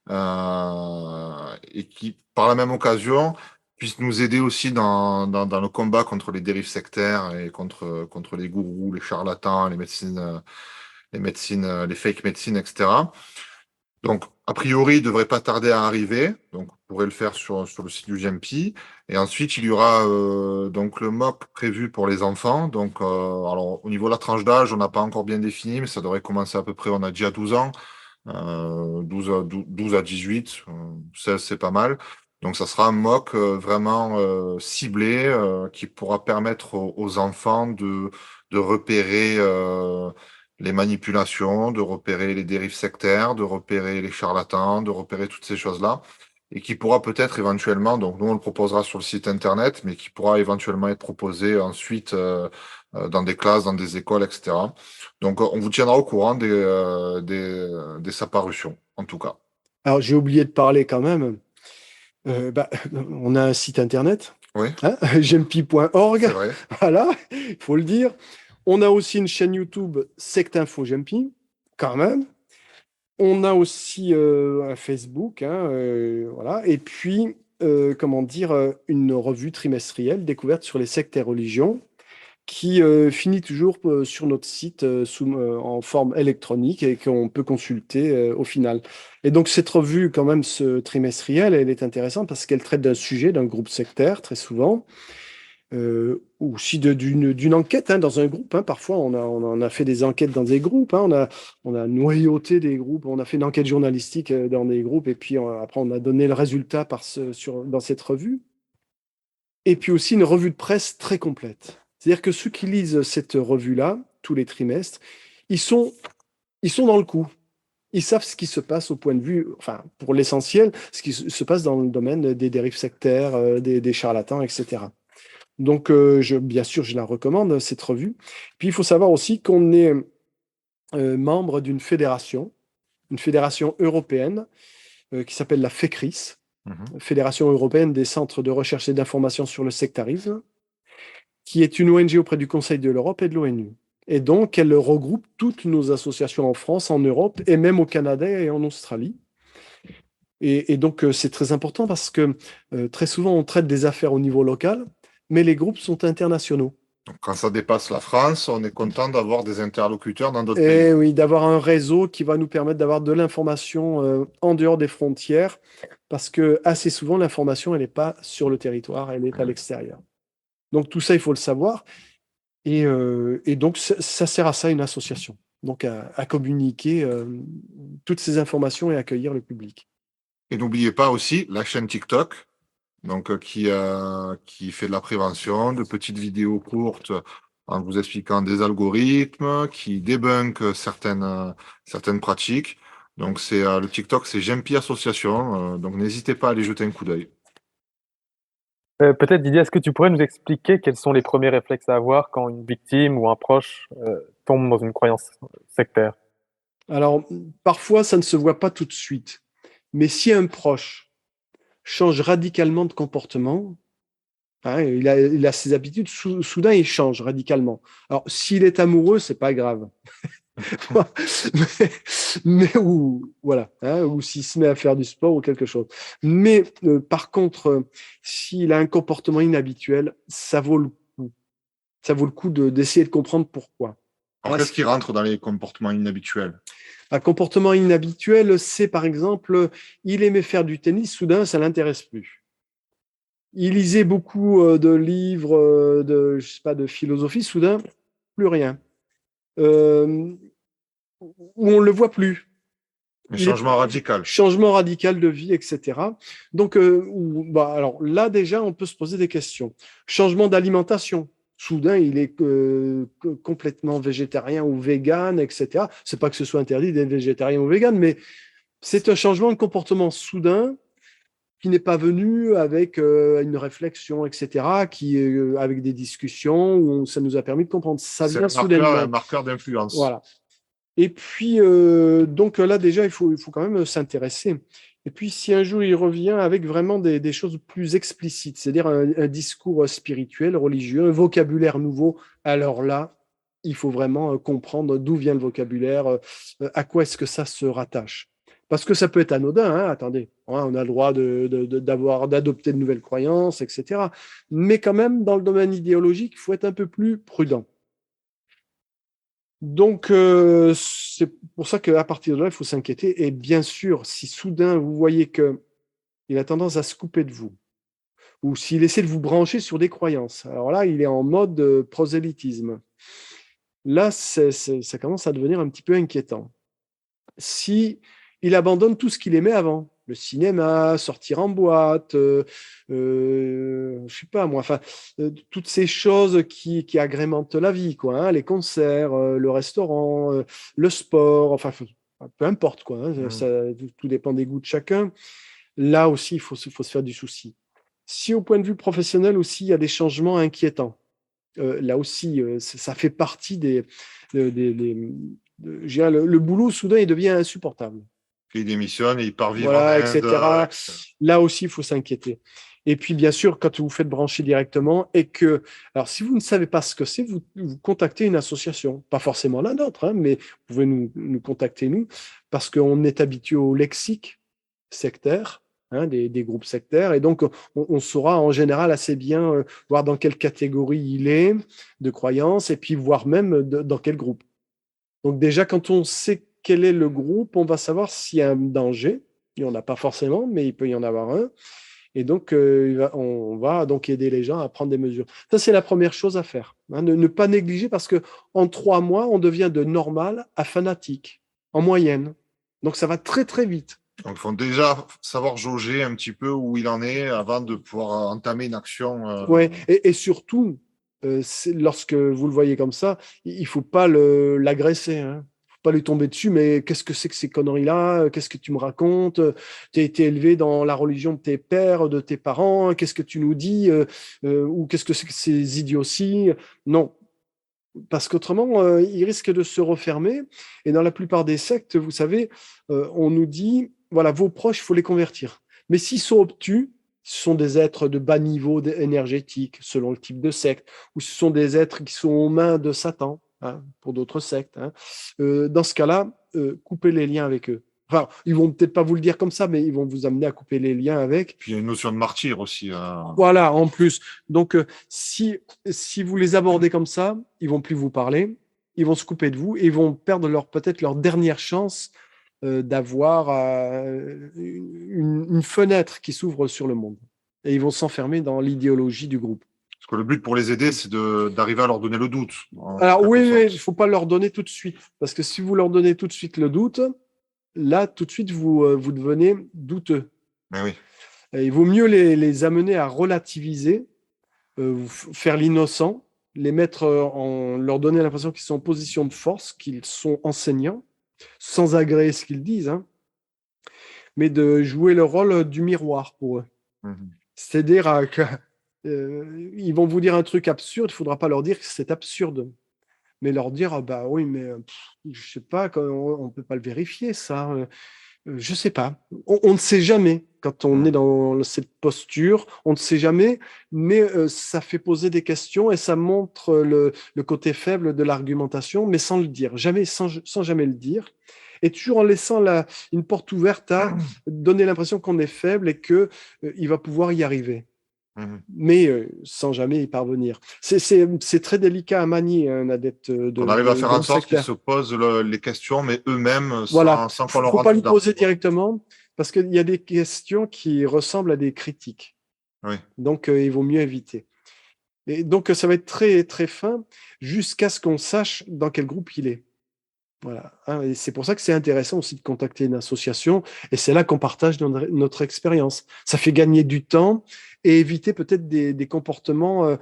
et qui, par la même occasion, puissent nous aider aussi dans le combat contre les dérives sectaires et contre les gourous, les charlatans, les fake médecines, etc. Donc, a priori, il ne devrait pas tarder à arriver. Donc, vous pourrez le faire sur le site du GMP. Et ensuite, il y aura donc le MOOC prévu pour les enfants. Donc, alors, au niveau de la tranche d'âge, on n'a pas encore bien défini, mais ça devrait commencer à peu près, on a dit à 12 ans, 12 à 18, 16, c'est pas mal. Donc, ça sera un MOOC vraiment ciblé qui pourra permettre aux enfants de repérer les manipulations, de repérer les dérives sectaires, de repérer les charlatans, de repérer toutes ces choses-là, et qui pourra peut-être éventuellement, donc nous on le proposera sur le site internet, mais qui pourra éventuellement être proposé ensuite dans des classes, dans des écoles, etc. Donc on vous tiendra au courant des sa parution, en tout cas. Alors, j'ai oublié de parler quand même. On a un site internet, Oui, gempi.org, c'est vrai. voilà, il faut le dire. On a aussi une chaîne YouTube Sectinfo Gempi, quand même. On a aussi un Facebook, voilà. Et puis, comment dire, une revue trimestrielle découverte sur les sectes et religions qui finit toujours sur notre site en forme électronique et qu'on peut consulter au final. Et donc cette revue, quand même, ce trimestriel, elle est intéressante parce qu'elle traite d'un sujet, d'un groupe sectaire, très souvent, ou aussi d'une enquête dans un groupe. Parfois, on a fait des enquêtes dans des groupes, on a noyauté des groupes, on a fait une enquête journalistique dans des groupes, et puis après, on a donné le résultat dans cette revue. Et puis aussi une revue de presse très complète. C'est-à-dire que ceux qui lisent cette revue-là, tous les trimestres, ils sont dans le coup. Ils savent ce qui se passe au point de vue, enfin, pour l'essentiel, ce qui se passe dans le domaine des dérives sectaires, des charlatans, etc. Donc, bien sûr, je la recommande, cette revue. Puis, il faut savoir aussi qu'on est membre d'une fédération, une fédération européenne qui s'appelle la FECRIS, Mhm. Fédération européenne des centres de recherche et d'information sur le sectarisme, qui est une ONG auprès du Conseil de l'Europe et de l'ONU. Et donc, elle regroupe toutes nos associations en France, en Europe et même au Canada et en Australie. Et donc, c'est très important parce que très souvent, on traite des affaires au niveau local, mais les groupes sont internationaux. Donc, quand ça dépasse la France, on est content d'avoir des interlocuteurs dans d'autres pays. Et oui, d'avoir un réseau qui va nous permettre d'avoir de l'information en dehors des frontières, parce que assez souvent, l'information, elle n'est pas sur le territoire, elle est à l'extérieur. Donc, tout ça, il faut le savoir. Et donc, ça sert à ça, une association. Donc, à communiquer toutes ces informations et accueillir le public. Et n'oubliez pas aussi la chaîne TikTok, donc qui fait de la prévention, de petites vidéos courtes en vous expliquant des algorithmes, qui débunk certaines pratiques. Donc le TikTok, c'est Gempi Association. Donc n'hésitez pas à aller jeter un coup d'œil. Peut-être, Didier, est-ce que tu pourrais nous expliquer quels sont les premiers réflexes à avoir quand une victime ou un proche tombe dans une croyance sectaire? Alors, parfois, ça ne se voit pas tout de suite. Mais si un proche change radicalement de comportement, hein, il a ses habitudes, soudain, il change radicalement. Alors, s'il est amoureux, c'est pas grave. Ou voilà, hein, ou s'il se met à faire du sport ou quelque chose. Mais par contre, s'il a un comportement inhabituel, ça vaut le coup. Ça vaut le coup d'essayer de comprendre pourquoi. Alors qu'est-ce qui rentre dans les comportements inhabituels? Un comportement inhabituel, c'est par exemple, il aimait faire du tennis, soudain, ça l'intéresse plus. Il lisait beaucoup de livres je sais pas, de philosophie, soudain, plus rien. Où on le voit plus. Un Il est changement radical. changement radical de vie, etc. Donc, alors là déjà, on peut se poser des questions. Changement d'alimentation. Soudain, il est complètement végétarien ou vegan, etc. C'est pas que ce soit interdit d'être végétarien ou vegan, mais c'est un changement de comportement soudain qui n'est pas venu avec une réflexion, etc., avec des discussions où ça nous a permis de comprendre. Ça C'est vient soudainement. un marqueur d'influence. Voilà. Et puis, donc là, déjà, il faut quand même s'intéresser. Et puis, si un jour il revient avec vraiment des choses plus explicites, c'est-à-dire un discours spirituel, religieux, un vocabulaire nouveau, alors là, il faut vraiment comprendre d'où vient le vocabulaire, à quoi est-ce que ça se rattache. Parce que ça peut être anodin, hein, attendez, hein, on a le droit d'adopter de nouvelles croyances, etc. Mais quand même, dans le domaine idéologique, il faut être un peu plus prudent. Donc, c'est pour ça qu'à partir de là, il faut s'inquiéter. Et bien sûr, si soudain vous voyez qu'il a tendance à se couper de vous, ou s'il essaie de vous brancher sur des croyances, alors là, il est en mode prosélytisme. Là, ça commence à devenir un petit peu inquiétant. Si il abandonne tout ce qu'il aimait avant, le cinéma, sortir en boîte, je sais pas moi, enfin, toutes ces choses qui agrémentent la vie, quoi, hein, les concerts, le restaurant, le sport, enfin, peu importe, quoi, hein, tout dépend des goûts de chacun. Là aussi, il faut se faire du souci. Si au point de vue professionnel aussi, il y a des changements inquiétants, là aussi, ça fait partie je dirais, le boulot, soudain, il devient insupportable. Il démissionne et il part vivre en Voilà, Inde. etc. Là aussi, il faut s'inquiéter. Et puis, bien sûr, quand vous faites brancher directement et que, alors, si vous ne savez pas ce que c'est, vous contactez une association, pas forcément la nôtre, hein, mais vous pouvez nous contacter, nous, parce qu'on est habitué au lexique sectaire, hein, des groupes sectaires, et donc on saura en général assez bien voir dans quelle catégorie il est de croyance, et puis voir même dans quel groupe. Donc déjà, quand on sait quel est le groupe, on va savoir s'il y a un danger. Il n'y en a pas forcément, mais il peut y en avoir un. Et donc, on va donc aider les gens à prendre des mesures. Ça, c'est la première chose à faire. Hein, ne pas négliger parce qu'en 3 mois, on devient de normal à fanatique, en moyenne. Donc, ça va très, très vite. Donc, il faut déjà savoir jauger un petit peu où il en est avant de pouvoir entamer une action. Ouais. Et surtout, lorsque vous le voyez comme ça, il ne faut pas l'agresser. Hein. pas lui tomber dessus, mais qu'est-ce que c'est que ces conneries-là? Qu'est-ce que tu me racontes? Tu as été élevé dans la religion de tes pères, de tes parents, qu'est-ce que tu nous dis? Ou qu'est-ce que c'est que ces idioties? Non. Parce qu'autrement, ils risquent de se refermer. Et dans la plupart des sectes, vous savez, on nous dit, voilà, vos proches, il faut les convertir. Mais s'ils sont obtus, ce sont des êtres de bas niveau énergétique, selon le type de secte, ou ce sont des êtres qui sont aux mains de Satan, hein, pour d'autres sectes. Hein. Dans ce cas-là, coupez les liens avec eux. Enfin, ils vont peut-être pas vous le dire comme ça, mais ils vont vous amener à couper les liens avec. Puis il y a une notion de martyr aussi. Voilà, en plus. Donc, si vous les abordez comme ça, ils vont plus vous parler, ils vont se couper de vous et ils vont perdre peut-être leur dernière chance d'avoir une fenêtre qui s'ouvre sur le monde. Et ils vont s'enfermer dans l'idéologie du groupe. Parce que le but pour les aider, c'est d'arriver à leur donner le doute. Alors oui, mais il ne faut pas leur donner tout de suite. Parce que si vous leur donnez tout de suite le doute, là, tout de suite, vous devenez douteux. Mais oui. Et il vaut mieux les amener à relativiser, faire l'innocent, les mettre leur donner l'impression qu'ils sont en position de force, qu'ils sont enseignants, sans agréer ce qu'ils disent, hein, mais de jouer le rôle du miroir pour eux. C'est-à-dire qu'ils vont vous dire un truc absurde, il ne faudra pas leur dire que c'est absurde, mais leur dire bah oui, mais je ne sais pas, on ne peut pas le vérifier, ça. Je ne sais pas. On ne sait jamais quand on est dans cette posture. On ne sait jamais, mais ça fait poser des questions et ça montre le côté faible de l'argumentation, mais sans le dire. Jamais, sans jamais le dire. Et toujours en laissant une porte ouverte à donner l'impression qu'on est faible et qu'il va pouvoir y arriver. Mais sans jamais y parvenir. C'est très délicat à manier, un adepte de. On arrive à faire en sorte qu'ils se posent les questions, mais eux-mêmes, voilà. sans qu'on leur faut rentre pas lui dedans. poser directement, parce qu'il y a des questions qui ressemblent à des critiques. Oui. Donc, il vaut mieux éviter. Et donc, ça va être très, très fin, jusqu'à ce qu'on sache dans quel groupe il est. Voilà. Hein, et c'est pour ça que c'est intéressant aussi de contacter une association, et c'est là qu'on partage notre expérience. Ça fait gagner du temps et éviter peut-être des comportements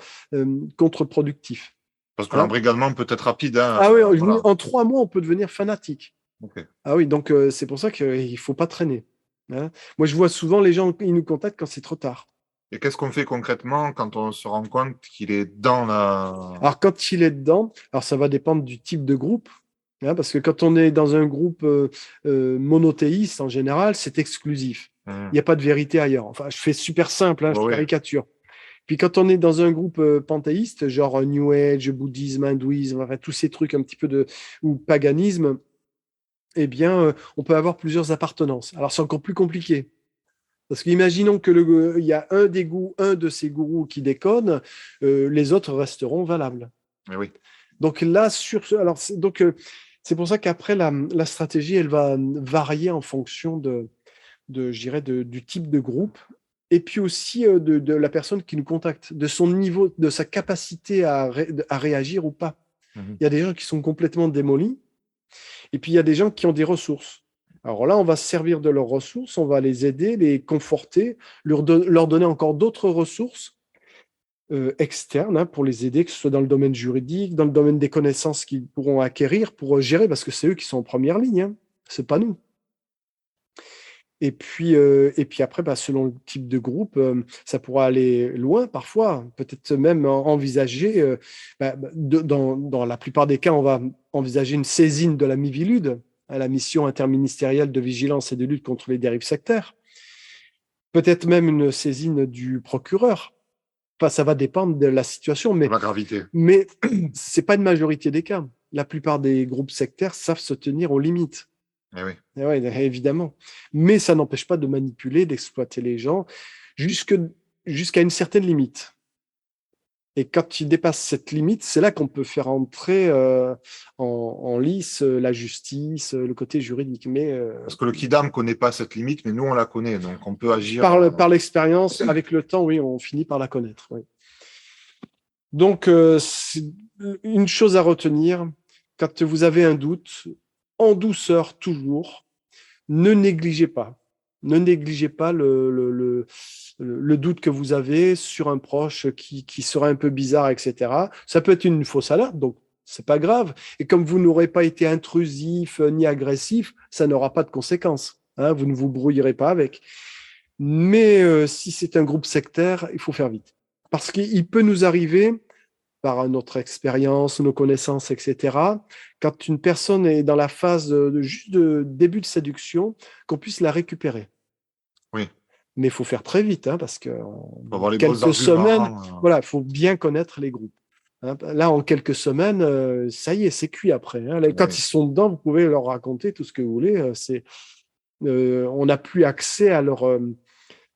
contre-productifs. Parce que l'embrigadement peut être rapide. Hein, ah oui, voilà. en 3 mois, on peut devenir fanatique. Okay. Ah oui, donc c'est pour ça qu'il ne faut pas traîner. Hein. Moi, je vois souvent les gens, ils nous contactent quand c'est trop tard. Et qu'est-ce qu'on fait concrètement quand on se rend compte qu'il est dans la... Alors, quand il est dedans, alors ça va dépendre du type de groupe. Hein, parce que quand on est dans un groupe monothéiste, en général, c'est exclusif. Il n'y a pas de vérité ailleurs. Enfin, je fais super simple, hein, je caricature. Puis quand on est dans un groupe panthéiste, genre New Age, bouddhisme, hindouisme, enfin, tous ces trucs un petit peu ou paganisme, eh bien, on peut avoir plusieurs appartenances. Alors, c'est encore plus compliqué. Parce qu'imaginons qu'il y a un de ces gourous qui déconne, les autres resteront valables. Mais oui. Donc là, c'est pour ça qu'après, la stratégie, elle va varier en fonction je dirais, du type de groupe, et puis aussi de la personne qui nous contacte, de son niveau, de sa capacité à réagir ou pas. Il y a des gens qui sont complètement démolis, et puis il y a des gens qui ont des ressources. Alors là, on va se servir de leurs ressources, on va les aider, les conforter, leur donner encore d'autres ressources externes, hein, pour les aider, que ce soit dans le domaine juridique, dans le domaine des connaissances qu'ils pourront acquérir pour gérer, parce que c'est eux qui sont en première ligne, hein, c'est pas nous. Et puis après, selon le type de groupe, ça pourra aller loin parfois, peut-être même envisager, dans la plupart des cas, on va envisager une saisine de la Miviludes, à la mission interministérielle de vigilance et de lutte contre les dérives sectaires. Peut-être même une saisine du procureur. Enfin, ça va dépendre de la situation, mais la gravité. Mais c'est pas une majorité des cas. La plupart des groupes sectaires savent se tenir aux limites. Eh oui. Et ouais, évidemment. Mais ça n'empêche pas de manipuler, d'exploiter les gens jusqu'à une certaine limite. Et quand ils dépassent cette limite, c'est là qu'on peut faire entrer en lice la justice, le côté juridique. Mais, parce que le Kidam ne connaît pas cette limite, mais nous, on la connaît. Donc, on peut agir. Par l'expérience, avec le temps, oui, on finit par la connaître. Oui. Donc, c'est une chose à retenir, quand vous avez un doute, en douceur toujours, ne négligez pas. Ne négligez pas le doute que vous avez sur un proche qui serait un peu bizarre, etc. Ça peut être une fausse alerte, donc c'est pas grave. Et comme vous n'aurez pas été intrusif ni agressif, ça n'aura pas de conséquences. Hein, vous ne vous brouillerez pas avec. Mais si c'est un groupe sectaire, il faut faire vite. Parce qu'il peut nous arriver, par notre expérience, nos connaissances, etc., quand une personne est dans la phase juste de début de séduction, qu'on puisse la récupérer. Oui. Mais il faut faire très vite, hein, parce que Faut avoir les bons quelques semaines, arguments. voilà, il faut bien connaître les groupes. Hein, là, en quelques semaines, ça y est, c'est cuit après. Hein. Là, quand Oui. ils sont dedans, vous pouvez leur raconter tout ce que vous voulez. On n'a plus accès à leur,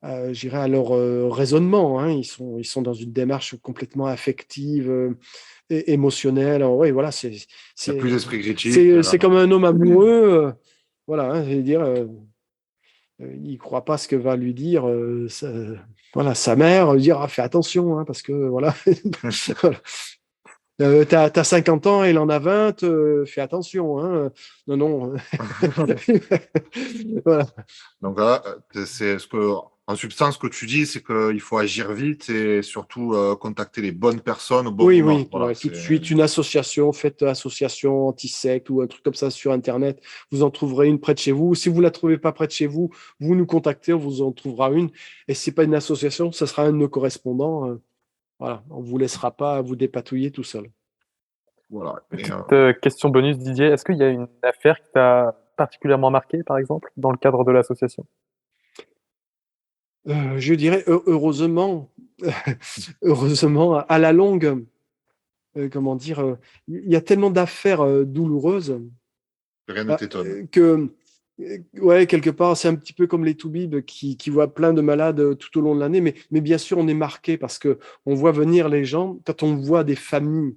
je dirais, à leur raisonnement. Hein. Ils sont dans une démarche complètement affective, et émotionnelle. Alors, oui, voilà, Il n'y a plus d'esprit critique. c'est comme un homme amoureux. Voilà, hein, je veux dire, il ne croit pas ce que va lui dire voilà, sa mère, lui dire fais attention, hein, parce que voilà. Voilà. T'as 50 ans, il en a 20, fais attention. Hein. Non, non. Voilà. Donc là, en substance, ce que tu dis, c'est qu'il faut agir vite et surtout contacter les bonnes personnes au bon Oui, moment. oui, Voilà, ouais, tout de suite, une association, faites association anti-secte ou un truc comme ça sur Internet. Vous en trouverez une près de chez vous. Si vous ne la trouvez pas près de chez vous, vous nous contactez, on vous en trouvera une. Et si ce n'est pas une association, ce sera un de nos correspondants. Voilà, on ne vous laissera pas vous dépatouiller tout seul. Voilà. Et, Petite question bonus, Didier. Est-ce qu'il y a une affaire qui t'a particulièrement marqué, par exemple, dans le cadre de l'association? Je dirais heureusement, heureusement, à la longue, comment dire, il y a tellement d'affaires douloureuses rien ne t'étonne. que, ouais, quelque part, c'est un petit peu comme les toubibs qui voient plein de malades tout au long de l'année, mais bien sûr, on est marqué parce que on voit venir les gens, quand on voit des familles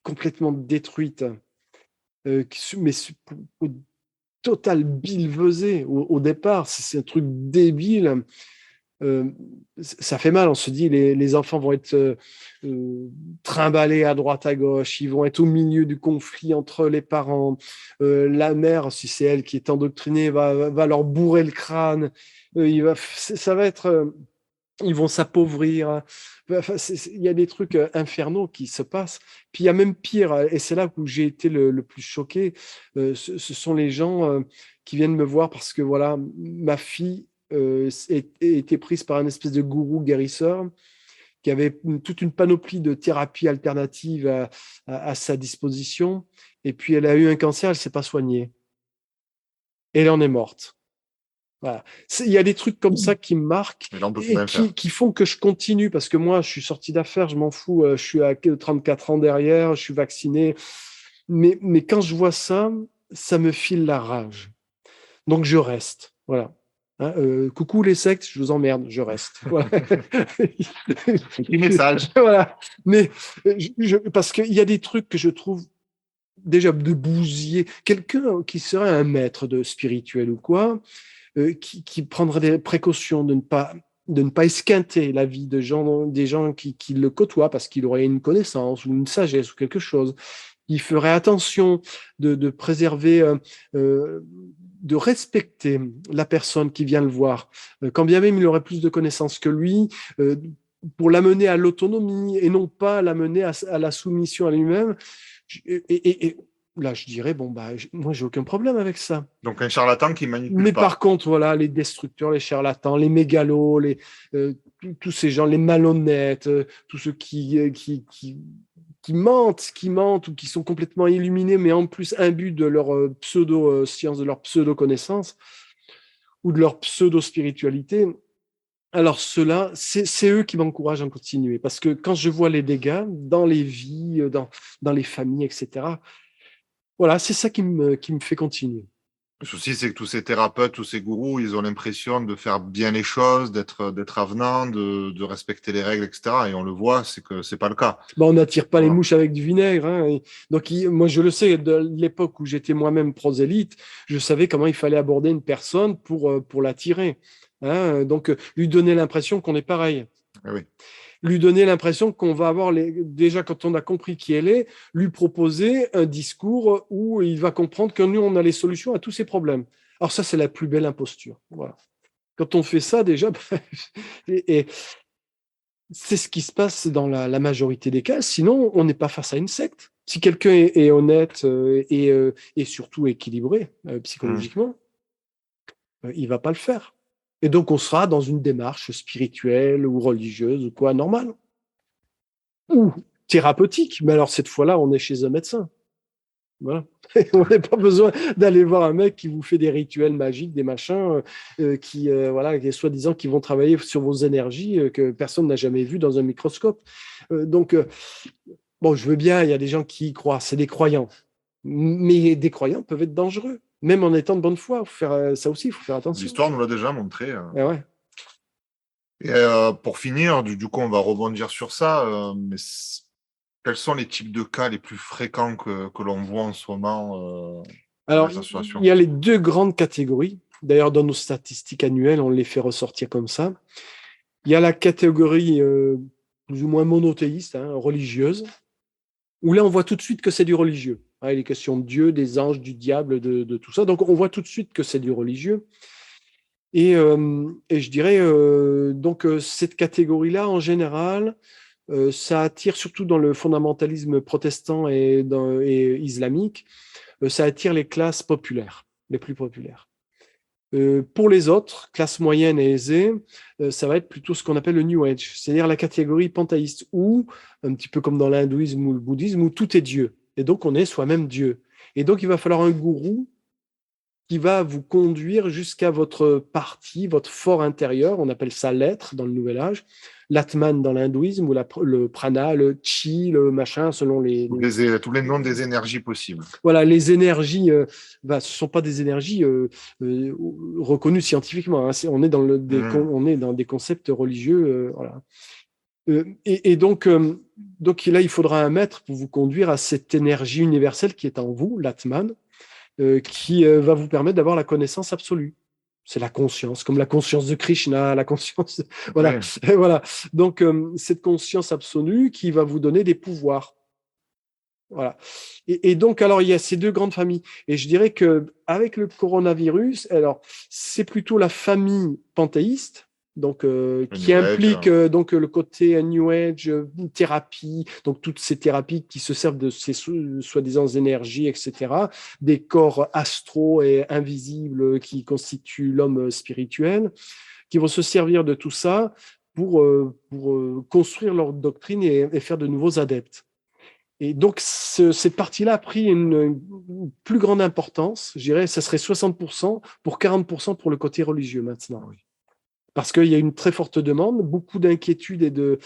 complètement détruites, mais total billevesée au départ, c'est un truc débile. Ça fait mal, on se dit les enfants vont être trimballés à droite à gauche, ils vont être au milieu du conflit entre les parents, la mère, si c'est elle qui est endoctrinée, va leur bourrer le crâne, ça va être, ils vont s'appauvrir. Enfin, il y a des trucs infernaux qui se passent. Puis il y a même pire, et c'est là où j'ai été le plus choqué, ce sont les gens qui viennent me voir parce que voilà, ma fille était prise par un espèce de gourou guérisseur qui avait toute une panoplie de thérapies alternatives à sa disposition. Et puis elle a eu un cancer, elle ne s'est pas soignée. Et elle en est morte. Voilà. Il y a des trucs comme ça qui me marquent Mais là, on peut plus et rien faire. qui font que je continue parce que moi, je suis sorti d'affaires, je m'en fous, je suis à 34 ans derrière, je suis vacciné. Mais quand je vois ça, ça me file la rage. Donc, je reste. Voilà. Hein, coucou les sectes, je vous emmerde, je reste. Voilà. Petit message. Voilà. Mais parce qu'il y a des trucs que je trouve déjà de bousiller. Quelqu'un qui serait un maître de spirituel ou quoi, qui prendrait des précautions de ne pas esquinter la vie des gens qui le côtoient parce qu'il aurait une connaissance ou une sagesse ou quelque chose. Il ferait attention de préserver, de respecter la personne qui vient le voir. Quand bien même il aurait plus de connaissances que lui, pour l'amener à l'autonomie et non pas l'amener à la soumission à lui-même. Et là, je dirais, bon, bah, moi, j'ai aucun problème avec ça. Donc, un charlatan qui manipule Mais pas. par contre, voilà, les destructeurs, les charlatans, les mégalos, tous ces gens, les malhonnêtes, tous ceux qui mentent ou qui sont complètement illuminés, mais en plus imbus de leur pseudo-science, de leur pseudo-connaissance ou de leur pseudo-spiritualité. Alors, ceux-là, c'est eux qui m'encouragent à continuer. Parce que quand je vois les dégâts dans les vies, dans les familles, etc., voilà, c'est ça qui me fait continuer. Le souci, c'est que tous ces thérapeutes, tous ces gourous, ils ont l'impression de faire bien les choses, d'être avenants, de respecter les règles, etc. Et on le voit, c'est que c'est pas le cas. On n'attire pas les Voilà. mouches avec du vinaigre. Hein. Donc, moi, je le sais, de l'époque où j'étais moi-même prosélyte, je savais comment il fallait aborder une personne pour l'attirer. Hein. Donc, lui donner l'impression qu'on est pareil. Eh oui. Lui donner l'impression qu'on va avoir, déjà quand on a compris qui elle est, lui proposer un discours où il va comprendre que nous, on a les solutions à tous ses problèmes. Alors ça, c'est la plus belle imposture. Voilà. Quand on fait ça, déjà, et c'est ce qui se passe dans la majorité des cas. Sinon, on n'est pas face à une secte. Si quelqu'un est honnête et surtout équilibré psychologiquement, il va pas le faire. Et donc, on sera dans une démarche spirituelle ou religieuse ou quoi, normale. Ou thérapeutique. Mais alors, cette fois-là, on est chez un médecin. Voilà. On n'a pas besoin d'aller voir un mec qui vous fait des rituels magiques, des machins, voilà, qui soi-disant qui vont travailler sur vos énergies que personne n'a jamais vu dans un microscope. Donc, bon, je veux bien, il y a des gens qui y croient, c'est des croyants. Mais des croyants peuvent être dangereux, même en étant de bonne foi. Faut faire, ça aussi, il faut faire attention. L'histoire nous l'a déjà montré. Ah ouais. Et pour finir, du coup, on va rebondir sur ça. Quels sont les types de cas les plus fréquents que l'on voit en ce moment Alors, dans les associations? il y a les deux grandes catégories. D'ailleurs, dans nos statistiques annuelles, on les fait ressortir comme ça. Il y a la catégorie plus ou moins monothéiste, religieuse, où là, on voit tout de suite que c'est du religieux. Il est question de Dieu, des anges, du diable, de tout ça. Donc, on voit tout de suite que c'est du religieux. Et je dirais, donc, cette catégorie-là, en général, ça attire surtout dans le fondamentalisme protestant et islamique, ça attire les classes populaires, les plus populaires. Pour les autres, classes moyennes et aisées, ça va être plutôt ce qu'on appelle le New Age, c'est-à-dire la catégorie panthéiste, ou un petit peu comme dans l'hindouisme ou le bouddhisme, où tout est Dieu. Et donc, on est soi-même Dieu. Et donc, il va falloir un gourou qui va vous conduire jusqu'à votre partie, votre fort intérieur. On appelle ça l'être dans le Nouvel Âge. L'Atman dans l'hindouisme, ou le prana, le chi, le machin, selon Tous les noms des énergies possibles. Voilà, les énergies, ce ne sont pas des énergies reconnues scientifiquement. On est on est dans des concepts religieux. Voilà. Et donc là, il faudra un maître pour vous conduire à cette énergie universelle qui est en vous, l'Atman, qui va vous permettre d'avoir la connaissance absolue. C'est la conscience, comme la conscience de Krishna, la conscience. Voilà. Oui. Voilà. Donc, cette conscience absolue qui va vous donner des pouvoirs. Voilà. Et donc, alors, il y a ces deux grandes familles. Et je dirais qu'avec le coronavirus, alors, c'est plutôt la famille panthéiste, donc, qui implique donc, le côté New Age, thérapie, donc toutes ces thérapies qui se servent de ces soi-disant énergies, etc., des corps astraux et invisibles qui constituent l'homme spirituel, qui vont se servir de tout ça pour construire leur doctrine et faire de nouveaux adeptes. Et donc, cette partie-là a pris une plus grande importance. Je dirais, ça serait 60% pour 40% pour le côté religieux maintenant. Oui. Parce qu'il y a une très forte demande, beaucoup d'inquiétudes et de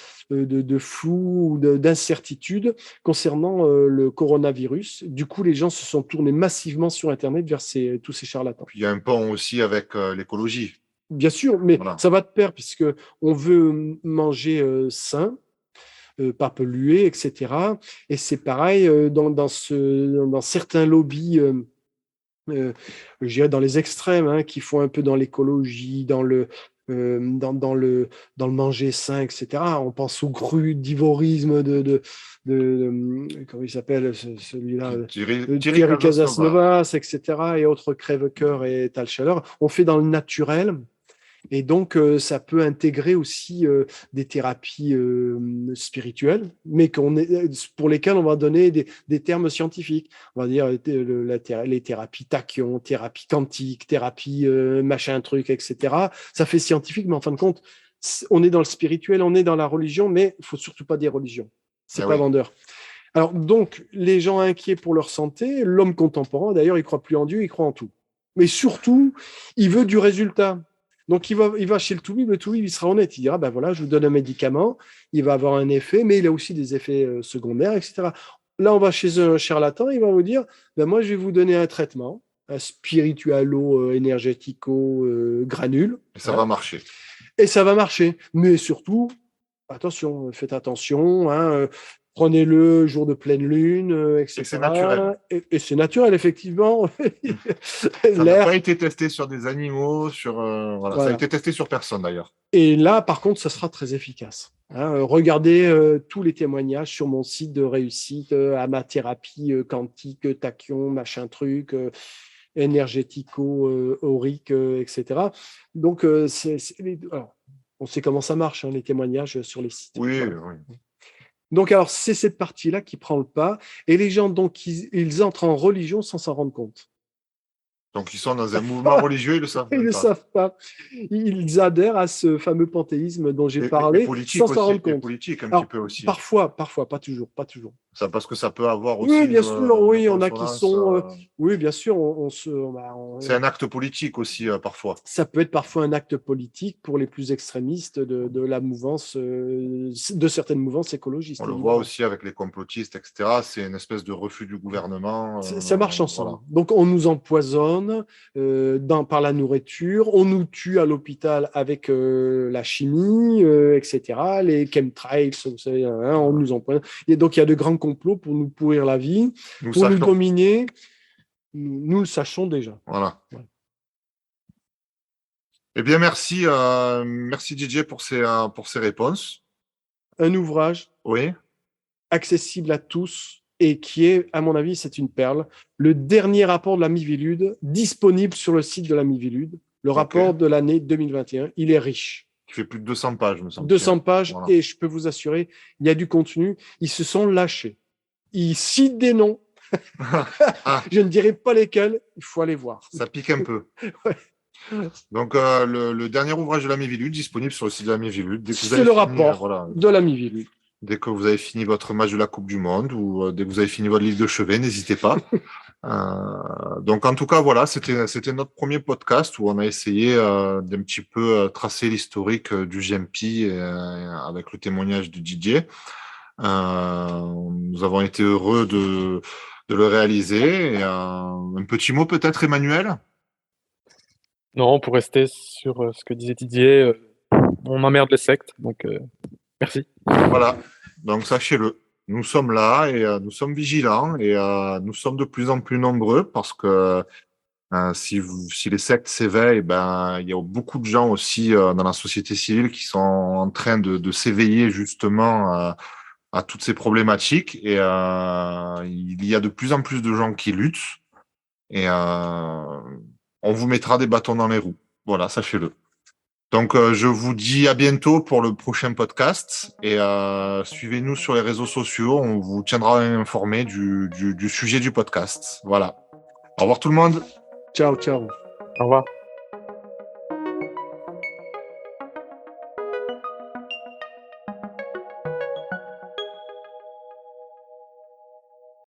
flou, d'incertitudes concernant le coronavirus. Du coup, les gens se sont tournés massivement sur Internet vers tous ces charlatans. Puis il y a un pont aussi avec l'écologie. Bien sûr, mais voilà. Ça va de pair, puisqu'on veut manger sain, pas pollué, etc. Et c'est pareil dans certains lobbies, je dirais dans les extrêmes, qui font un peu dans l'écologie, dans le manger sain, etc. On pense au crudivorisme de comment il s'appelle celui-là, Thierry Casasnovas, etc. et autres crève-cœur et Tal Chaleur. On fait dans le naturel. Et donc, ça peut intégrer aussi des thérapies spirituelles, mais pour lesquelles on va donner des termes scientifiques. On va dire les thérapies tachyon, thérapie quantique, thérapie machin truc, etc. Ça fait scientifique, mais en fin de compte, on est dans le spirituel, on est dans la religion, mais il ne faut surtout pas des religions. C'est pas vendeur. Alors, donc, les gens inquiets pour leur santé, l'homme contemporain, d'ailleurs, il ne croit plus en Dieu, il croit en tout. Mais surtout, il veut du résultat. Donc, il va chez le toubib, il sera honnête. Il dira, ben voilà, je vous donne un médicament, il va avoir un effet, mais il a aussi des effets secondaires, etc. Là, on va chez un charlatan, il va vous dire, ben moi, je vais vous donner un traitement, un spiritualo-énergético-granule. Et ça va marcher. Et ça va marcher. Mais surtout, attention, faites attention, prenez-le jour de pleine lune, etc. Et c'est naturel. Et c'est naturel, effectivement. Ça n'a pas été testé sur des animaux, voilà. Ça a été testé sur personne, d'ailleurs. Et là, par contre, ça sera très efficace. Regardez tous les témoignages sur mon site de réussite, amathérapie quantique, tachyon, machin truc, énergético, aurique, etc. Donc, alors, on sait comment ça marche, les témoignages sur les sites. Oui, voilà. oui. Donc, alors, c'est cette partie-là qui prend le pas. Et les gens, donc, ils entrent en religion sans s'en rendre compte. Donc, ils sont dans un mouvement religieux, ils le savent Ils même ne le pas. savent pas. Ils adhèrent à ce fameux panthéisme dont j'ai parlé sans s'en rendre Et compte. politique un Alors, petit peu aussi. parfois, pas toujours. Ça, parce que ça peut avoir aussi Oui, bien sûr, oui, il y en a qui consonance, sont. Oui, bien sûr, c'est un acte politique aussi, parfois. ça peut être parfois un acte politique pour les plus extrémistes de la mouvance, de certaines mouvances écologistes. On le voit évidemment. aussi avec les complotistes, etc. C'est une espèce de refus du gouvernement. Ça marche ensemble. Voilà. Donc, on nous empoisonne par la nourriture, on nous tue à l'hôpital avec la chimie, etc. Les chemtrails, vous savez, hein, on nous empoisonne. Et donc, il y a de grands complots pour nous pourrir la vie, Nous pour nous sachons. dominer. Nous le sachons déjà. Voilà. Ouais. Eh bien, merci Didier pour ces réponses. Un ouvrage Oui. accessible à tous et qui est, à mon avis, c'est une perle. Le dernier rapport de la Miviludes, disponible sur le site de la Miviludes, le rapport de l'année 2021. Il est riche. Qui fait plus de 200 pages, me semble. 200 pages, Voilà. et je peux vous assurer, il y a du contenu. Ils se sont lâchés. Ils citent des noms. Ah, Je ne dirai pas lesquels, il faut aller voir. ça pique un peu. Ouais. Donc, le dernier ouvrage de la Miviludes, disponible sur le site de la Miviludes. C'est le rapport de la Miviludes. Dès que vous avez fini votre match de la Coupe du Monde ou dès que vous avez fini votre livre de chevet, n'hésitez pas. Donc, en tout cas, voilà, c'était notre premier podcast où on a essayé d'un petit peu tracer l'historique du GMP avec le témoignage de Didier. Nous avons été heureux de le réaliser. Et, un petit mot peut-être, Emmanuel? Non, pour rester sur ce que disait Didier, on emmerde les sectes, donc merci. Voilà, donc sachez-le, nous sommes là et nous sommes vigilants et nous sommes de plus en plus nombreux parce que si les sectes s'éveillent, ben, il y a beaucoup de gens aussi dans la société civile qui sont en train de s'éveiller justement à toutes ces problématiques et il y a de plus en plus de gens qui luttent et on vous mettra des bâtons dans les roues. Voilà, sachez-le. Donc, je vous dis à bientôt pour le prochain podcast et suivez-nous sur les réseaux sociaux. On vous tiendra informé du sujet du podcast. Voilà. Au revoir tout le monde. Ciao, ciao. Au revoir.